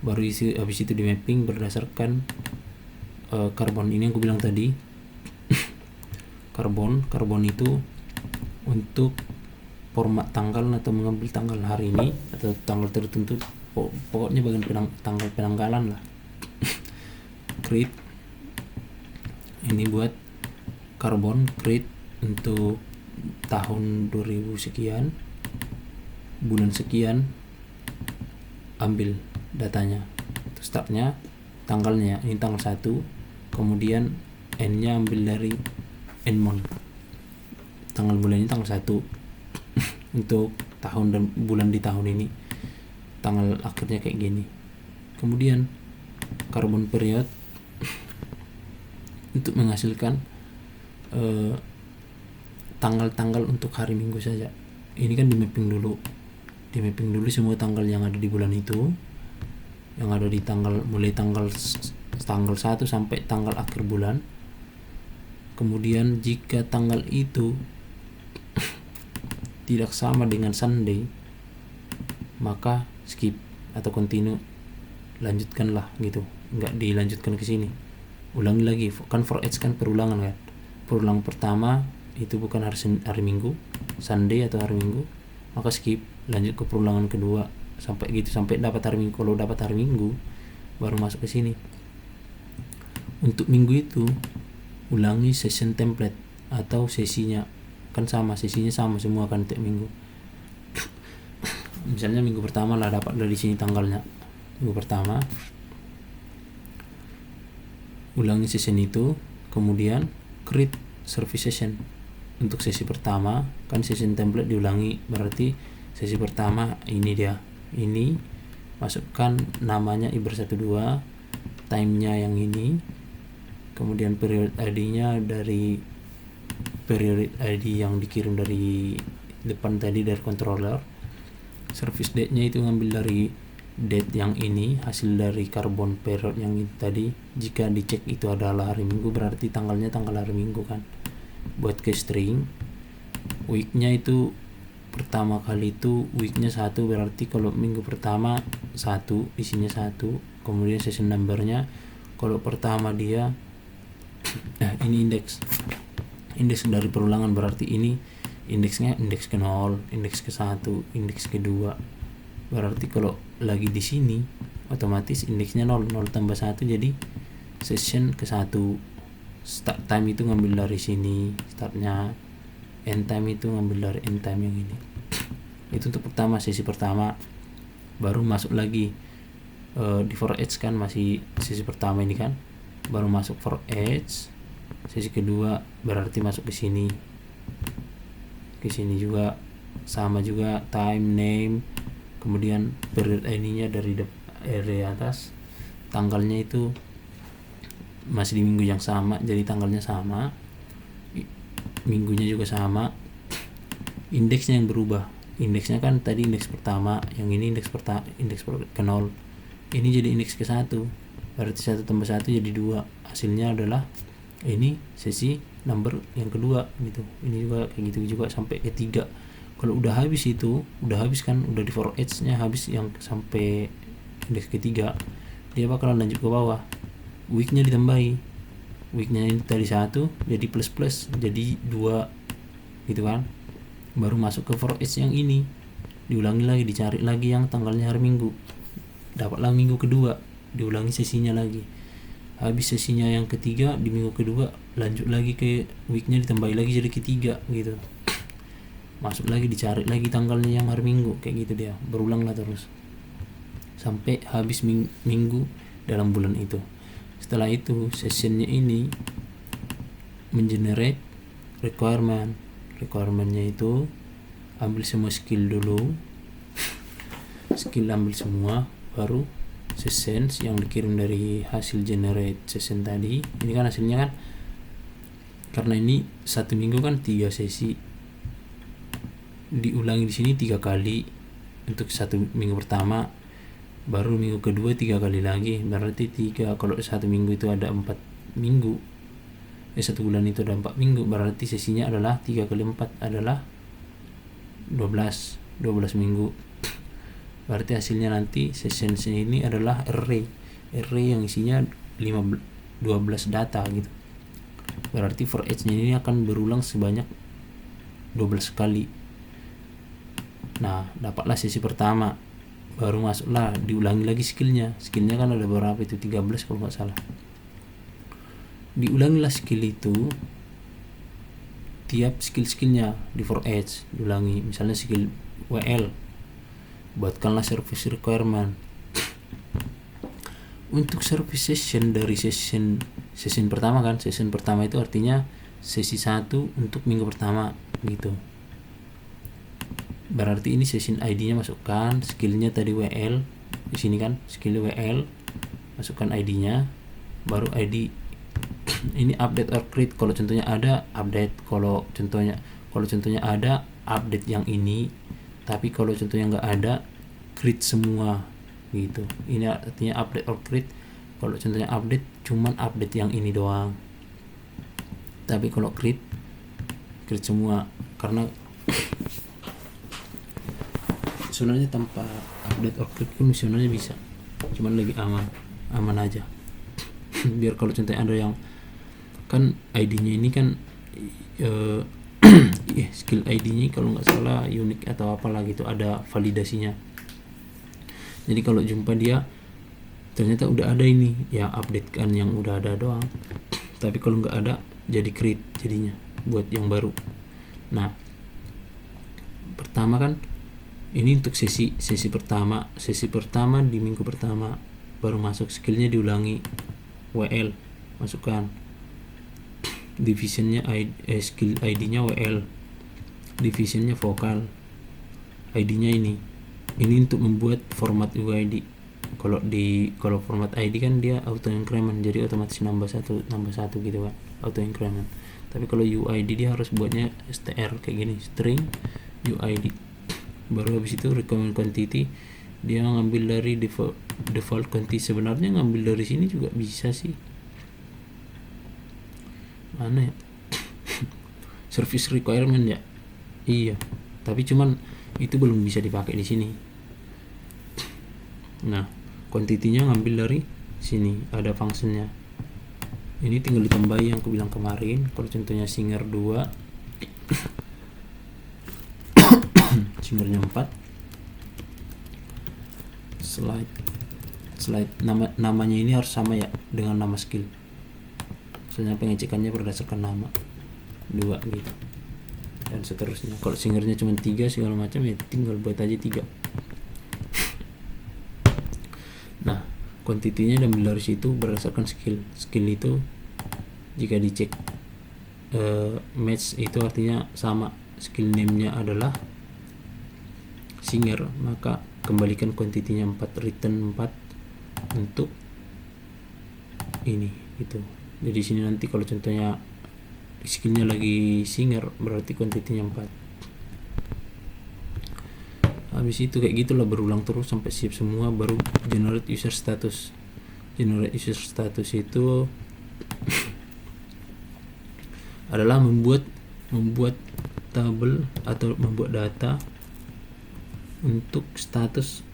baru habis itu di mapping berdasarkan karbon ini yang aku bilang tadi. karbon itu untuk format tanggal atau mengambil tanggal hari ini atau tanggal tertentu, pokoknya bagian tanggal penanggalan lah. Create ini buat karbon, create untuk tahun 2000 sekian, bulan sekian, ambil datanya. Startnya, tanggalnya ini tanggal 1, kemudian N nya ambil dari N month, tanggal bulan ini tanggal 1 untuk tahun dan bulan di tahun ini, tanggal akhirnya kayak gini. Kemudian carbon period untuk menghasilkan tanggal-tanggal untuk hari Minggu saja. Ini kan di mapping dulu semua tanggal yang ada di bulan itu, yang ada di tanggal, mulai tanggal 1 sampai tanggal akhir bulan. Kemudian jika tanggal itu tidak sama dengan Sunday, maka skip atau continue, lanjutkanlah gitu, nggak dilanjutkan ke sini, ulangi lagi. Kan for each kan perulangan kan, perulang pertama itu bukan hari Minggu, Sunday atau hari Minggu, maka skip, lanjut ke perulangan kedua sampai gitu, sampai dapat hari Minggu. Kalau dapat hari Minggu baru masuk ke sini. Untuk minggu itu ulangi session template atau sesinya, kan sama, sesinya sama semua kan tiap minggu. Misalnya minggu pertama lah dapat dari sini tanggalnya, minggu pertama ulangi session itu, kemudian create service session untuk sesi pertama. Kan session template diulangi, berarti sesi pertama ini dia, ini masukkan namanya iber12, time-nya yang ini, kemudian period ID-nya dari period ID yang dikirim dari depan tadi dari controller. Service date-nya itu ngambil dari date yang ini, hasil dari carbon period yang itu tadi. Jika dicek itu adalah hari Minggu, berarti tanggalnya tanggal hari Minggu kan. Buat ke string, week-nya itu pertama kali itu weeknya 1, berarti kalau minggu pertama 1, isinya 1. Kemudian session numbernya, kalau pertama dia ini indeks dari perulangan, berarti ini indeksnya indeks ke-0, indeks ke-1, indeks ke-2. Berarti kalau lagi di sini otomatis indeksnya 0 tambah 1, jadi session ke-1. Start time itu ngambil dari sini startnya, end time itu ngambil dari end time yang ini. Itu untuk pertama, sesi pertama. Baru masuk lagi di for each kan, masih sesi pertama ini kan, baru masuk for each. Sesi kedua berarti masuk ke sini juga sama juga, time, name, kemudian period ID-nya dari atas, tanggalnya itu masih di minggu yang sama, jadi tanggalnya sama, minggunya juga sama. Indeksnya yang berubah, indeksnya kan tadi indeks pertama, yang ini indeks ke-0, ini jadi indeks ke-1, berarti 1 tambah 1 jadi 2. Hasilnya adalah ini sesi number yang kedua gitu. Ini juga kayak gitu juga sampai ketiga. Kalau udah habis itu, udah habis kan, udah di for each nya habis yang sampai indeks ketiga, dia bakalan lanjut ke bawah, weeknya ditambahi, weeknya ini tadi 1 jadi plus jadi 2 gitu kan. Baru masuk ke for each yang ini, diulangi lagi, dicari lagi yang tanggalnya hari Minggu, dapatlah minggu kedua, diulangi sesinya lagi. Habis sesinya yang ketiga di minggu kedua, lanjut lagi ke weeknya ditambahi lagi jadi ketiga gitu. Masuk lagi, dicari lagi tanggalnya yang hari Minggu, kayak gitu dia, berulang lah terus sampai habis minggu dalam bulan itu. Setelah itu sessionnya ini mengenerate requirementnya itu ambil semua skill dulu, skill ambil semua, baru sessions yang dikirim dari hasil generate session tadi. Ini kan hasilnya kan, karena ini 1 minggu kan 3 sesi, diulangi di sini 3 kali untuk 1 minggu pertama, baru minggu kedua 3 kali lagi, berarti 3. Kalau 1 minggu itu ada 4 minggu, 1 bulan itu ada 4 minggu, berarti sesinya adalah 3 kali 4 adalah 12 minggu. Berarti hasilnya nanti session ini adalah array yang isinya 12 data gitu. Berarti for each ini akan berulang sebanyak 12 kali. Nah, dapatlah sesi pertama, baru masuklah, diulangi lagi skillnya kan ada berapa itu, 13 kalau nggak salah. Diulangilah skill itu, tiap skillnya di for each diulangi. Misalnya skill WL, buatkanlah service requirement. Untuk service session dari session pertama kan, session pertama itu artinya sesi 1 untuk minggu pertama gitu. Berarti ini session ID-nya masukkan, skillnya tadi WL di sini kan, skill WL masukkan ID-nya, baru ID ini update or create. Kalau contohnya ada update, kalau contohnya ada update yang ini. Tapi kalau contohnya nggak ada, create semua gitu. Ini artinya update or create. Kalau contohnya update, cuman update yang ini doang. Tapi kalau create semua, karena sebenarnya tanpa update or create pun sebenarnya bisa, cuman lebih aman aja. Biar kalau contohnya ada yang kan ID-nya ini kan skill ID-nya kalau nggak salah unik atau apalah gitu, ada validasinya. Jadi kalau jumpa dia ternyata udah ada ini, ya update kan yang udah ada doang. Tapi kalau nggak ada, jadi create jadinya buat yang baru. Nah, pertama kan ini untuk sesi pertama di minggu pertama, baru masuk skillnya diulangi, WL masukkan, divisionnya skill ID-nya WL, divisionnya vokal, ID-nya ini untuk membuat format UID. Kalau format ID kan dia auto increment, jadi otomatis nambah satu gitu kan, auto increment. Tapi kalau UID dia harus buatnya str kayak gini, string UID. Baru habis itu recommend quantity, dia ngambil dari default quantity. Sebenarnya ngambil dari sini juga bisa sih, mana ya? Service requirement ya, iya tapi cuman itu belum bisa dipakai di sini. Nah, quantity-nya ngambil dari sini, ada functionnya. Ini tinggal ditambahi yang aku bilang kemarin. Kalau contohnya singer 2 singernya 4, slide namanya ini harus sama ya dengan nama skill, soalnya pengecekannya berdasarkan nama 2 gitu, dan seterusnya. Kalau singernya cuma 3 segala macam ya tinggal buat aja 3. Nah, quantity-nya diambil dari situ berdasarkan skill itu jika dicek match itu artinya sama, skill name-nya adalah singer, maka kembalikan quantity-nya 4, return 4 untuk ini gitu. Jadi sini nanti kalau contohnya skillnya lagi singer berarti quantity-nya 4. Habis itu kayak gitulah berulang terus sampai siap semua, baru generate user status. Generate user status itu adalah membuat tabel atau membuat data untuk status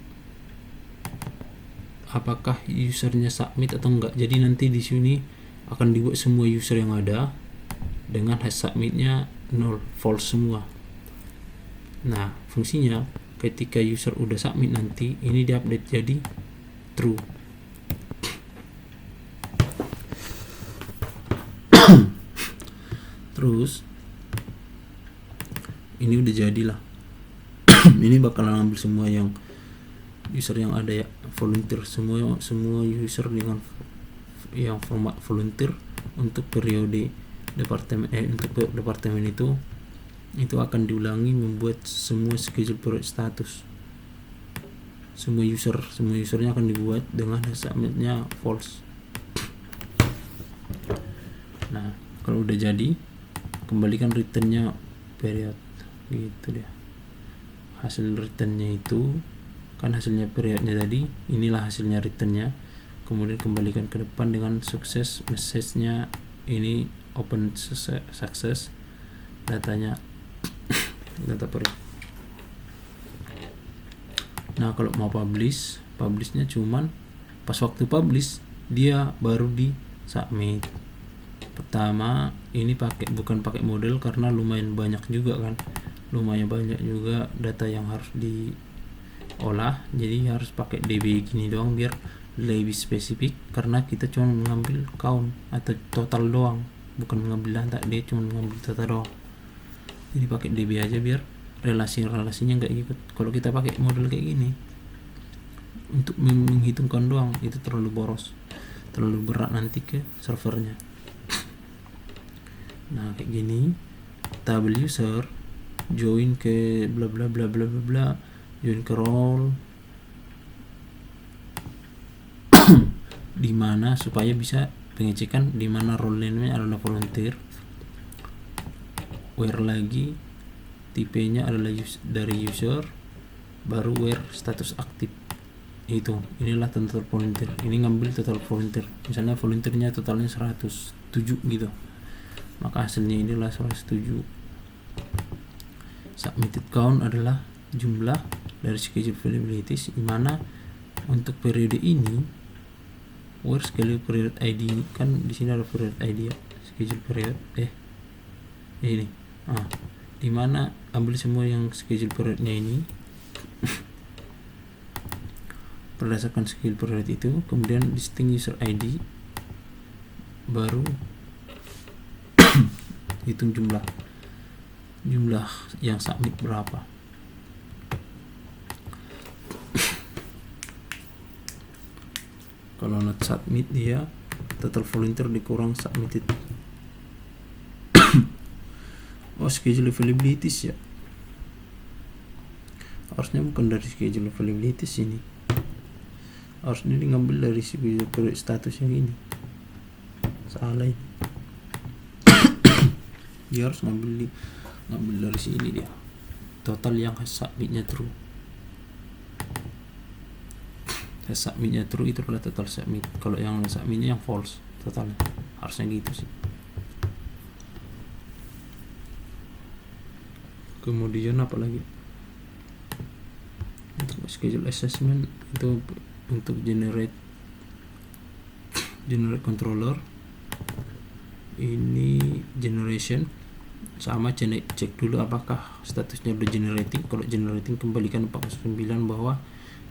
apakah usernya submit atau enggak. Jadi nanti di sini akan dibuat semua user yang ada dengan hash submitnya 0, false semua. Nah, fungsinya ketika user udah submit nanti ini diupdate jadi true. Terus ini udah jadilah. Ini bakalan ambil semua yang user yang ada ya, volunteer, semua user dengan yang format volunteer untuk periode untuk departemen itu akan diulangi, membuat semua schedule period status. Semua usernya akan dibuat dengan submitnya false. Nah, kalau udah jadi kembalikan returnnya period gitu deh. Hasil returnnya itu kan hasilnya periodnya tadi, inilah hasilnya returnnya. Kemudian kembalikan ke depan dengan sukses message-nya, ini open success datanya data period. Nah, kalau mau publishnya cuman pas waktu publish dia baru di submit. Pertama ini bukan pakai model karena lumayan banyak juga data yang harus diolah, jadi harus pakai DB gini doang biar lebih spesifik, karena kita cuma mengambil count atau total doang, bukan mengambil data, dia cuma mengambil data doang. Jadi pakai DB aja biar relasinya nggak ikut. Kalau kita pakai model kayak gini untuk menghitungkan doang itu terlalu boros, terlalu berat nanti ke servernya. Nah, kayak gini tabel user join ke bla bla bla bla bla bla, join ke role dimana supaya bisa pengecekan dimana role name-nya adalah volunteer, where lagi tipenya adalah dari user, baru where status aktif. Inilah total volunteer. Ini ngambil total volunteer, misalnya volunteernya totalnya 107 gitu, maka hasilnya inilah 107. Submitted count adalah jumlah dari schedule availabilities, dimana untuk periode ini where schedule period ID, kan di sini ada period ID ya, schedule period ini dimana ambil semua yang schedule periodnya ini berdasarkan schedule period itu, kemudian listing user ID, baru hitung jumlah yang submit berapa. Kalau not submit dia total volunteer dikurang submitted. Schedule availabilities ya, harusnya bukan dari schedule availabilities ini, harusnya diambil dari schedule period status yang ini. Salah ini. Dia harus ngambil dari sini dia, total yang submitnya true. Submitnya true itu adalah total submit, kalau yang submitnya yang false totalnya, harusnya gitu sih. Kemudian apa lagi, untuk schedule assessment itu untuk generate controller. Ini generation, sama cek dulu apakah statusnya udah generating. Kalau generating, kembalikan 409 bahwa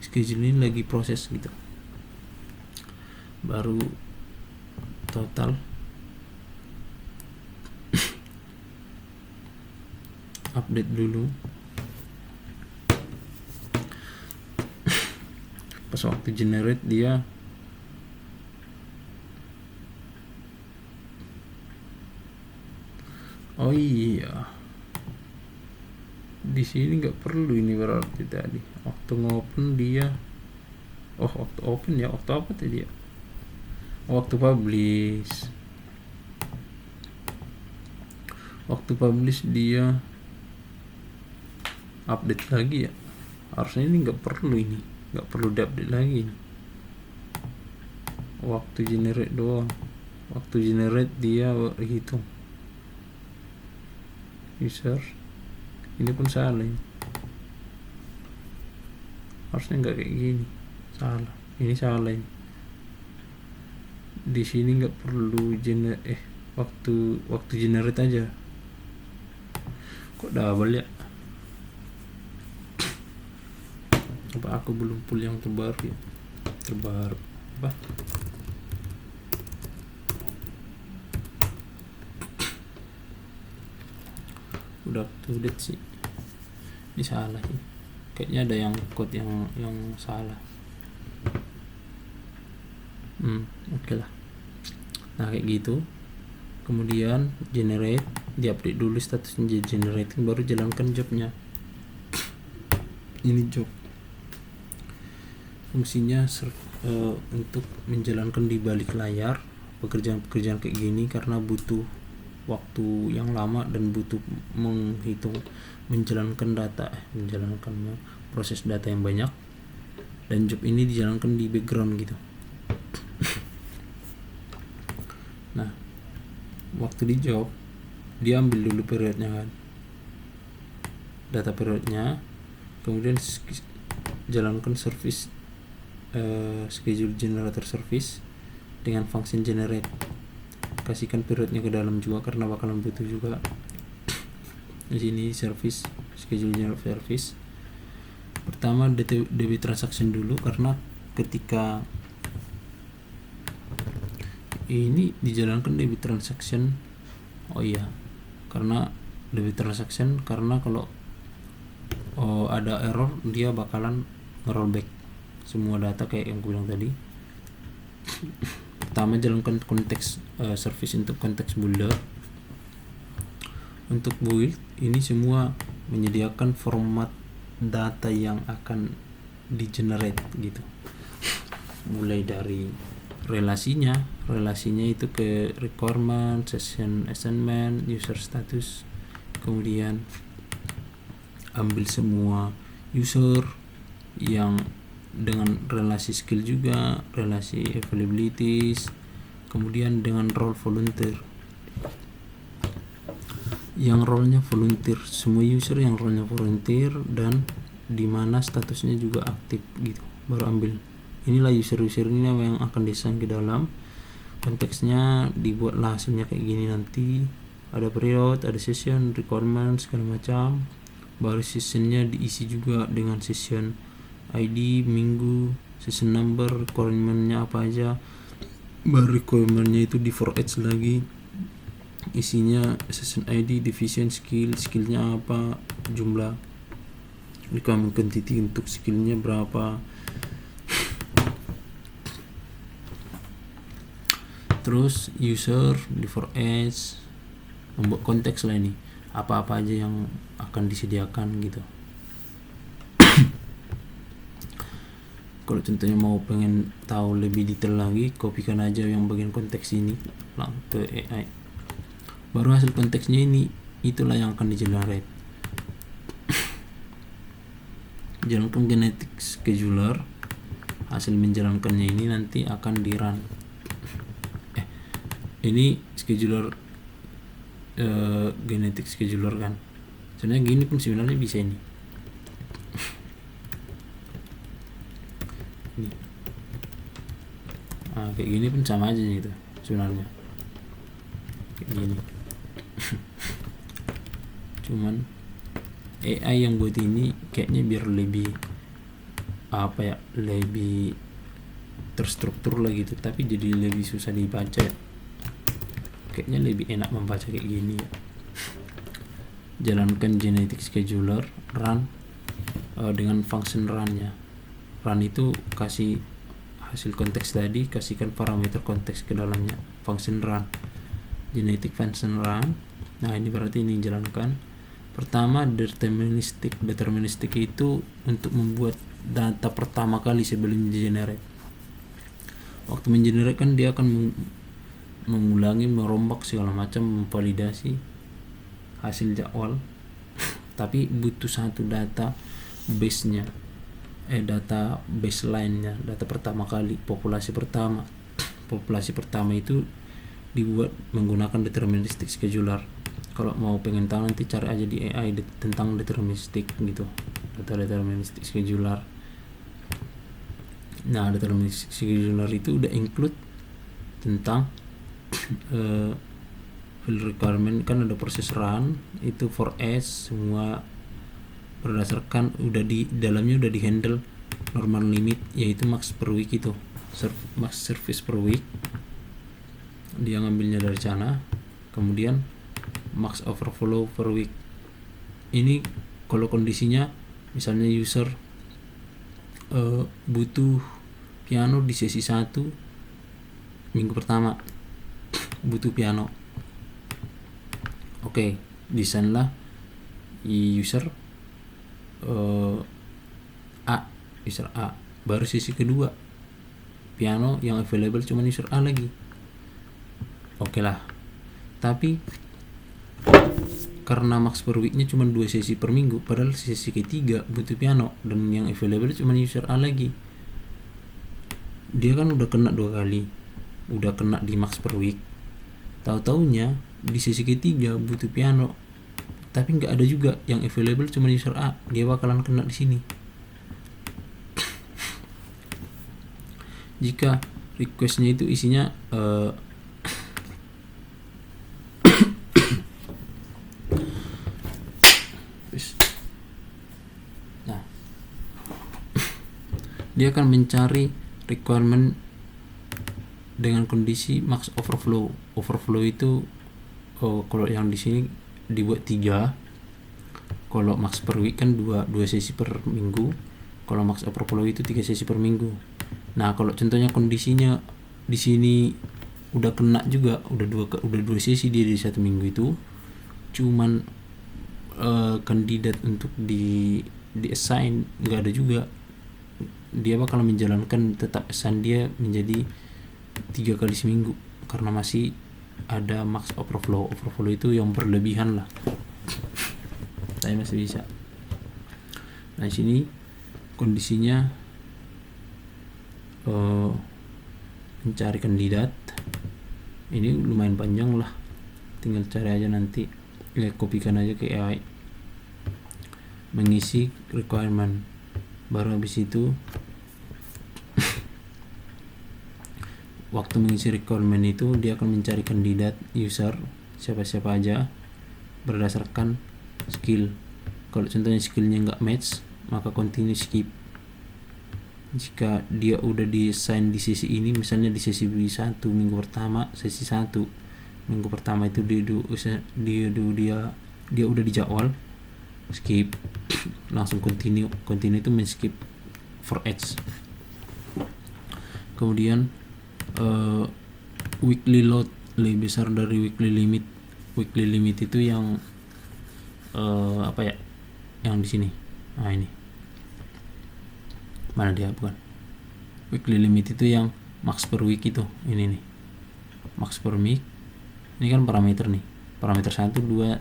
schedule ini lagi proses gitu. Baru total update dulu. Pas waktu generate dia oh iya, di sini nggak perlu ini berarti tadi waktu ngopen dia waktu open ya, waktu apa tadi ya, waktu publish dia update lagi ya. Harusnya ini nggak perlu diupdate lagi ini. Waktu generate doang, waktu generate dia hitung user. Ini pun salah ini. Harusnya nggak kayak gini, salah ini, salah ini. Di sini nggak perlu waktu generate aja. Kok double ya? Apa aku belum pull yang terbaru ya? Terbaru apa? Udah update sih. Ini salah sih. Kayaknya ada yang code yang salah. Oke lah. Nah kayak gitu. Kemudian generate, diupdate dulu statusnya jadi generating, baru jalankan jobnya. Ini job. Fungsinya untuk menjalankan di balik layar pekerjaan-pekerjaan kayak gini, karena butuh waktu yang lama dan butuh menjalankan proses data yang banyak, dan job ini dijalankan di background gitu. Nah waktu di job dia ambil dulu periodnya kan, data periodnya, kemudian jalankan service schedule generator service dengan function generate. Kasihkan periodnya ke dalam juga karena bakalan butuh juga. Di sini service schedule generator service. Pertama DB transaction dulu, karena ketika ini dijalankan DB transaction, karena DB transaction, karena kalau ada error dia bakalan nge-rollback semua data kayak yang gue bilang tadi. Pertama jalankan konteks service untuk konteks builder. Untuk build ini semua menyediakan format data yang akan di-generate gitu. Mulai dari relasinya itu ke requirement, session assignment, user status, kemudian ambil semua user yang dengan relasi skill juga, relasi availabilities, kemudian dengan role volunteer yang role-nya volunteer, semua user yang role-nya volunteer dan dimana statusnya juga aktif gitu, baru ambil. Inilah user-user ini yang akan desain ke dalam konteksnya, dibuatlah hasilnya kayak gini. Nanti ada period, ada session, requirement, segala macam. Baru sessionnya diisi juga dengan session ID, minggu, session number, requirementnya apa aja. Baru requirementnya itu di for each lagi, isinya session ID, division, skillnya apa, jumlah requirement quantity untuk skillnya berapa. Terus user di for each, membuat konteks lah ini, apa-apa aja yang akan disediakan gitu. Kalau contohnya mau pengen tahu lebih detail lagi, kopikan aja yang bagian konteks ini langsung ke AI. Baru hasil konteksnya ini, itulah yang akan di-generate. Jalankan genetic scheduler. Hasil menjalankannya ini nanti akan di run. Ini scheduler genetic scheduler kan. Sebenarnya gini pun sebenarnya bisa ini. Kayak gini pun sama aja gitu sebenarnya, kayak gini. Cuman AI yang buat ini kayaknya biar lebih lebih terstruktur lah gitu, tapi jadi lebih susah dibaca ya. Kayaknya lebih enak membaca kayak gini ya. Jalankan genetic scheduler run dengan function run-nya. Run itu kasih hasil konteks tadi, kasihkan parameter konteks ke dalamnya, function run, genetic function run. Nah ini berarti ini jalankan. Pertama deterministic itu untuk membuat data pertama kali sebelum generate. Waktu mengenerate kan dia akan mengulangi, merombak segala macam, memvalidasi hasil jadwal. Tapi butuh satu data base-nya, data baseline-nya, data pertama kali, populasi pertama. Populasi pertama itu dibuat menggunakan deterministic scheduler. Kalau mau pengen tahu nanti cari aja di AI tentang deterministic gitu, data deterministic scheduler. Nah deterministic scheduler itu udah include tentang field requirement, kan ada proses run itu for S semua berdasarkan udah di dalamnya udah di handle normal limit, yaitu max per week, itu max service per week dia ngambilnya dari sana. Kemudian max overflow per week ini kalau kondisinya misalnya user butuh piano di sesi 1 minggu pertama, butuh piano, oke, desainlah user user A, baru sesi kedua piano yang available cuma user A lagi, oke lah. Tapi karena max per weeknya cuma 2 sesi per minggu, padahal sesi ketiga butuh piano dan yang available cuma user A lagi, dia kan udah kena 2 kali, udah kena di max per week. Tahu-taunya di sesi ketiga butuh piano tapi nggak ada juga yang available cuma user A, dia bakalan kena di sini. Jika requestnya itu isinya nah dia akan mencari requirement dengan kondisi max overflow. Overflow itu kalau yang di sini dibuat 3. Kalau max per week kan 2 sesi per minggu. Kalau max overflow itu 3 sesi per minggu. Nah, kalau contohnya kondisinya di sini udah kena juga, udah 2 sesi dia di 1 minggu itu, cuman kandidat untuk di assign nggak ada juga, dia bakal menjalankan tetap assign dia menjadi 3 kali seminggu karena masih ada max overflow. Overflow itu yang berlebihan lah, saya masih bisa. Nah sini kondisinya mencari kandidat, ini lumayan panjang lah, tinggal cari aja nanti, kopikan aja ke AI, mengisi requirement, baru habis itu waktu mengisi requirement itu dia akan mencari kandidat user siapa-siapa aja berdasarkan skill. Kalau contohnya skillnya nggak match, maka continue skip. Jika dia udah di assign di sesi ini, misalnya di sesi 1 minggu pertama, sesi 1 minggu pertama itu dia udah dijadwal, skip, langsung continue itu men-skip for edge. Kemudian weekly load lebih besar dari weekly limit. Weekly limit itu yang yang di sini. Nah ini mana dia, bukan weekly limit, itu yang max per week itu, ini nih max per week. Ini kan parameter nih, parameter 1 2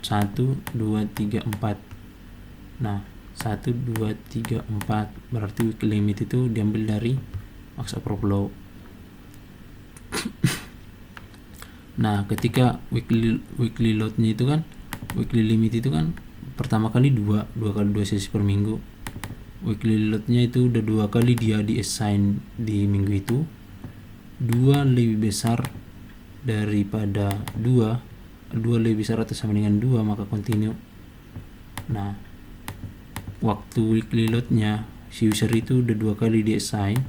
3 4. Nah 1 2 3 4 berarti weekly limit itu diambil dari max overflow. Nah ketika weekly loadnya itu kan weekly limit itu kan pertama kali dua kali 2 sesi per minggu. Weekly loadnya itu udah 2 kali dia di assign di minggu itu, 2 lebih besar daripada 2 lebih besar atau sama dengan 2, maka continue. Nah, waktu weekly loadnya si user itu udah 2 kali di assign,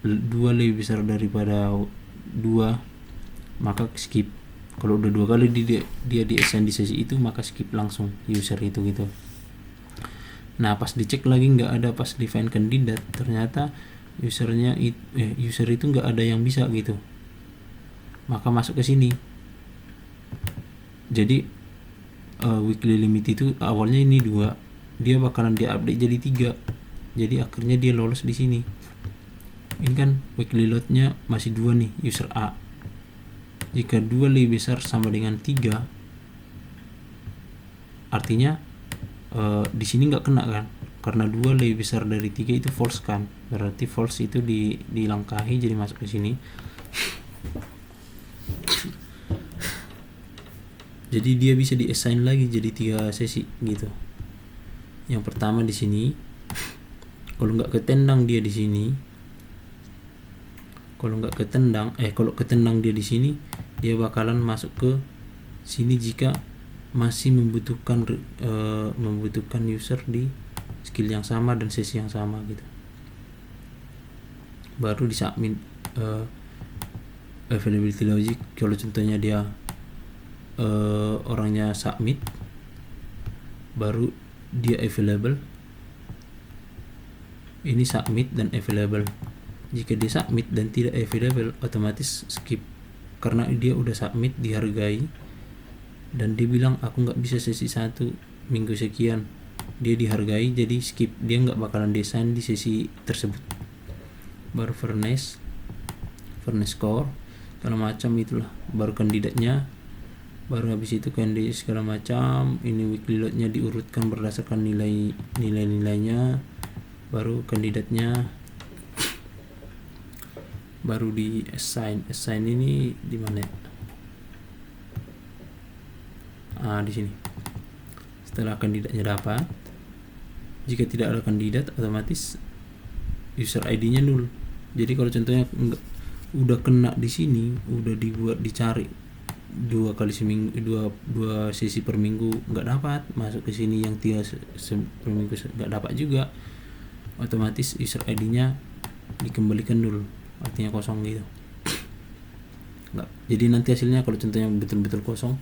2 lebih besar daripada 2, maka skip. Kalau udah 2 kali dia di assign di sesi itu, maka skip langsung user itu gitu. Nah, pas dicek lagi nggak ada, pas define kandidat ternyata user itu nggak ada yang bisa gitu, maka masuk ke sini. Jadi weekly limit itu awalnya ini 2, dia bakalan dia update jadi 3, jadi akhirnya dia lolos di sini. Ini kan weekly loadnya masih 2 nih, user A. Jika 2 lebih besar sama dengan 3, artinya di sini nggak kena kan, karena 2 lebih besar dari 3 itu false kan, berarti false itu dilangkahi, jadi masuk ke sini. Jadi dia bisa di assign lagi jadi 3 sesi gitu. Yang pertama di sini, kalau nggak ketendang dia di sini, kalau ketendang dia di sini, dia bakalan masuk ke sini jika masih membutuhkan user di skill yang sama dan sesi yang sama gitu. Baru di submit availability logic. Kalau contohnya dia orangnya submit, baru dia available. Ini submit dan available. Jika dia submit dan tidak available, otomatis skip, karena dia udah submit, dihargai, dan dia bilang aku nggak bisa sesi 1 minggu sekian, dia dihargai, jadi skip, dia nggak bakalan desain di sesi tersebut. Baru furnace score segala macam itulah, baru kandidatnya, baru habis itu kandidat segala macam. Ini weekly loadnya diurutkan berdasarkan nilainya, baru kandidatnya, baru di assign ini di mana ya? Di sini. Setelah kandidatnya dapat, jika tidak ada kandidat, otomatis user ID-nya 0. Jadi kalau contohnya udah kena di sini, udah dicari 2 kali seminggu, 2 sesi per minggu nggak dapat, masuk ke sini yang 3 per minggu nggak dapat juga, otomatis user ID-nya dikembalikan 0, artinya kosong gitu. Nggak. Jadi nanti hasilnya kalau contohnya betul-betul kosong,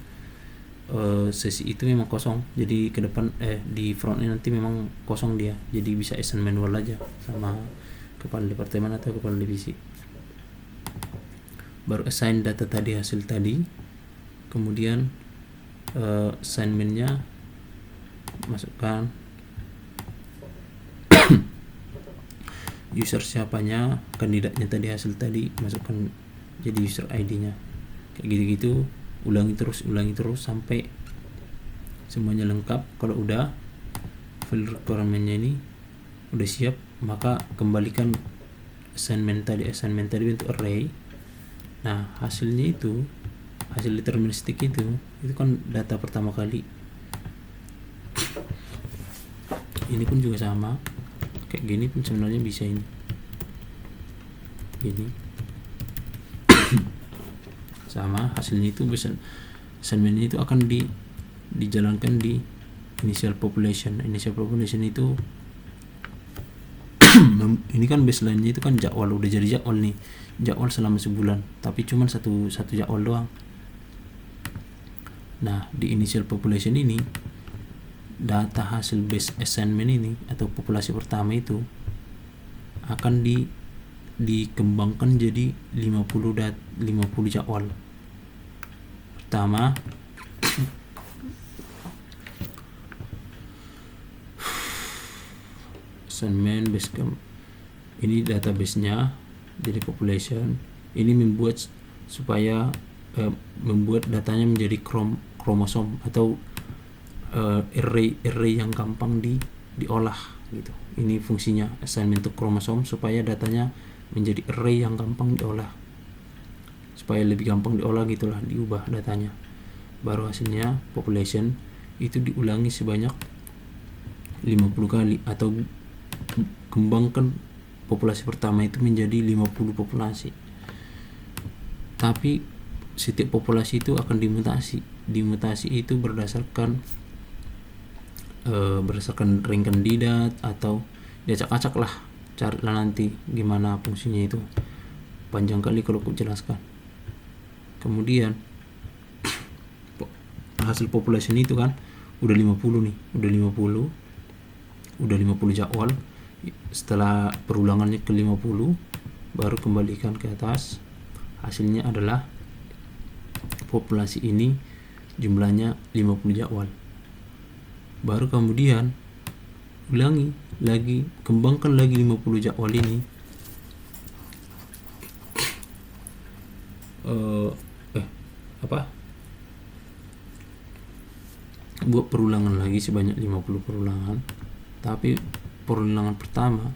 sesi itu memang kosong, jadi ke depan di frontnya nanti memang kosong dia, jadi bisa assign manual aja sama kepala departemen atau kepala divisi. Baru assign data tadi, hasil tadi, kemudian assignmentnya masukkan user siapanya, kandidatnya tadi, hasil tadi masukkan jadi user ID-nya, kayak gitu-gitu. Ulangi terus sampai semuanya lengkap. Kalau udah file requirement-nya ini udah siap, maka kembalikan assignment tadi bentuk array. Nah, hasilnya itu, hasil deterministik itu kan data pertama kali. Ini pun juga sama, kayak gini pun sebenarnya bisa ini gini. Sama, hasilnya itu assignment itu akan dijalankan di initial population itu ini kan baseline-nya itu kan jadwal, udah jadi jadwal selama sebulan, tapi cuman satu jadwal doang. Nah, di initial population ini, data hasil base assignment ini atau populasi pertama itu akan dikembangkan jadi 50 jadwal. Pertama, assignment base ini database-nya jadi population. Ini membuat supaya membuat datanya menjadi kromosom atau array yang gampang diolah gitu. Ini fungsinya assignment to kromosom, supaya datanya menjadi array yang gampang diolah, supaya lebih gampang diolah gitulah, diubah datanya. baru hasilnya population itu diulangi sebanyak 50 kali, atau kembangkan populasi pertama itu menjadi 50 populasi. Tapi setiap populasi itu akan dimutasi itu berdasarkan rank kandidat, atau diacak-acak lah, carilah nanti gimana fungsinya itu, panjang kali kalau aku jelaskan. Kemudian hasil population itu kan udah 50 nih, udah 50 jadwal. Setelah perulangannya ke 50 baru kembalikan ke atas, hasilnya adalah populasi ini jumlahnya 50 jadwal. Baru kemudian ulangi lagi, kembangkan lagi 50 jadwal ini, buat perulangan lagi sebanyak 50 perulangan. Tapi perulangan pertama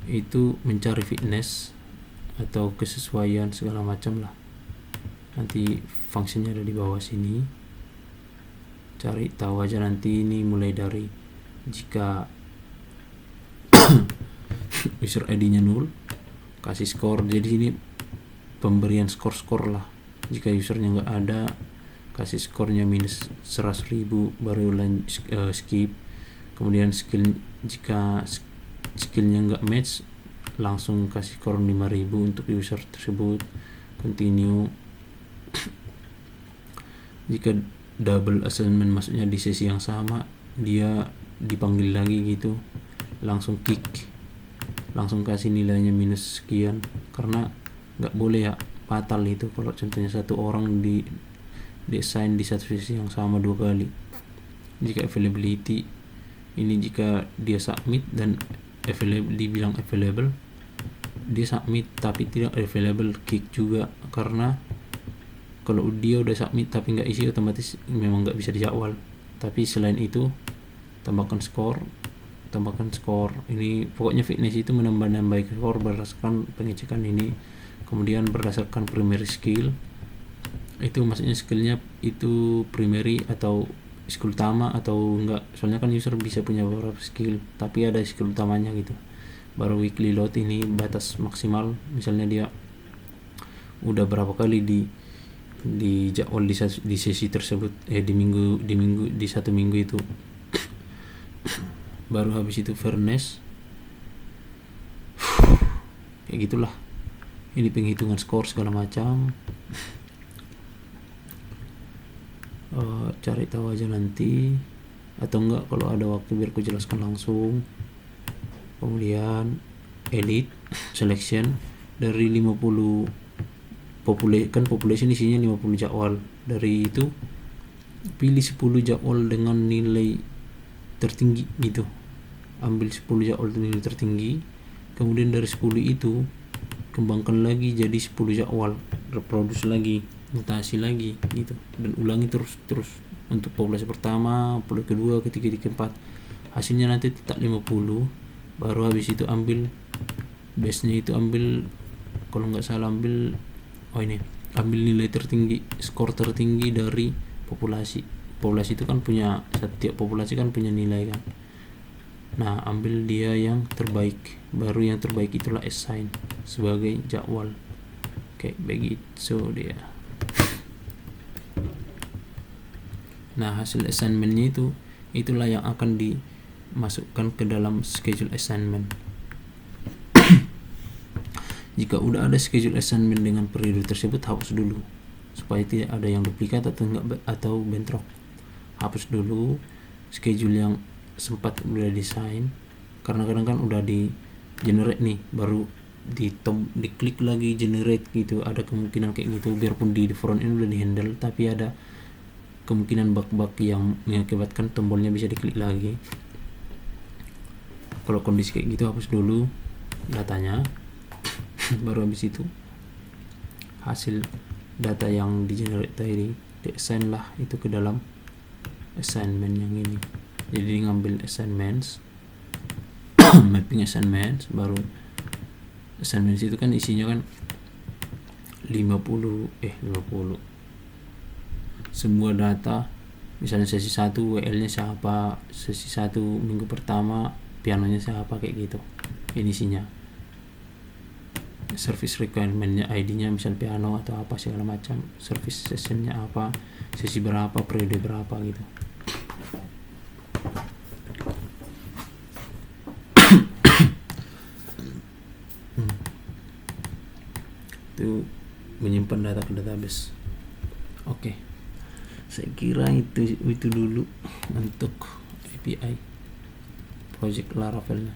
itu mencari fitness atau kesesuaian segala macam lah, nanti fungsinya ada di bawah sini, cari tahu aja nanti. Ini mulai dari jika user ID-nya 0 kasih skor. Jadi ini pemberian skor lah, jika usernya nggak ada kasih skornya minus 100.000, baru skip. Kemudian jika skillnya nggak match langsung kasih skor 5.000 untuk user tersebut, continue. Jika double assignment, maksudnya di sesi yang sama dia dipanggil lagi gitu, langsung kick, langsung kasih nilainya minus sekian, karena nggak boleh ya, fatal itu kalau contohnya satu orang di assign di satu sesi yang sama 2 kali. Jika availability ini, jika dia submit dan dibilang available, dia submit tapi tidak available, kick juga, karena kalau dia udah submit tapi nggak isi, otomatis memang nggak bisa dijadwal. Tapi selain itu tambahkan skor. Ini pokoknya fitness itu menambah skor berdasarkan pengecekan ini. Kemudian berdasarkan primary skill, itu maksudnya skillnya itu primary atau skill utama atau enggak, soalnya kan user bisa punya beberapa skill tapi ada skill utamanya gitu. Baru weekly load, ini batas maksimal, misalnya dia udah berapa kali di jadwal di sesi tersebut, di satu minggu itu. Baru habis itu fairness, kayak gitulah. Ini penghitungan skor segala macam. Cari tahu aja nanti, atau enggak kalau ada waktu biar ku jelaskan langsung. Kemudian edit selection dari 50 population isinya 50 jadwal. Dari itu pilih 10 jadwal dengan nilai tertinggi gitu, ambil 10 jadwal nilai tertinggi. Kemudian dari 10 itu kembangkan lagi jadi 10 jadwal, reproduce lagi, mutasi lagi gitu, dan ulangi terus untuk populasi pertama, populasi kedua, ketiga, keempat. Hasilnya nanti tetap 50. Baru habis itu ambil base nya itu, ambil kalau nggak salah ambil nilai tertinggi, skor tertinggi dari populasi itu kan punya, setiap populasi kan punya nilai kan. Nah, ambil dia yang terbaik, baru yang terbaik itulah assign sebagai jadwal. Kayak begitu dia. Nah, hasil assignmentnya itulah yang akan dimasukkan ke dalam schedule assignment. Jika udah ada schedule assignment dengan periode tersebut, hapus dulu supaya tidak ada yang duplikat atau bentrok. Hapus dulu schedule yang sempat udah desain, karena kadang kan udah di generate nih, baru diklik lagi generate gitu. Ada kemungkinan kayak gitu, biarpun di front end udah di handle, tapi ada kemungkinan bug yang mengakibatkan tombolnya bisa diklik lagi. Kalau kondisi kayak gitu, hapus dulu datanya. Baru habis itu hasil data yang di generate tadi di-assign lah itu ke dalam assignment yang ini. Jadi ngambil assignments mapping assignments, baru assignments itu kan isinya kan 50 semua data, misalnya sesi 1 WL nya siapa, sesi 1 minggu pertama pianonya siapa, kayak gitu. Ini isinya service requirement-nya, ID-nya misal piano atau apa segala macam, service session-nya apa, sesi berapa, periode berapa gitu. Itu menyimpan data ke database. Oke. Saya kira itu dulu untuk API project Laravel-nya.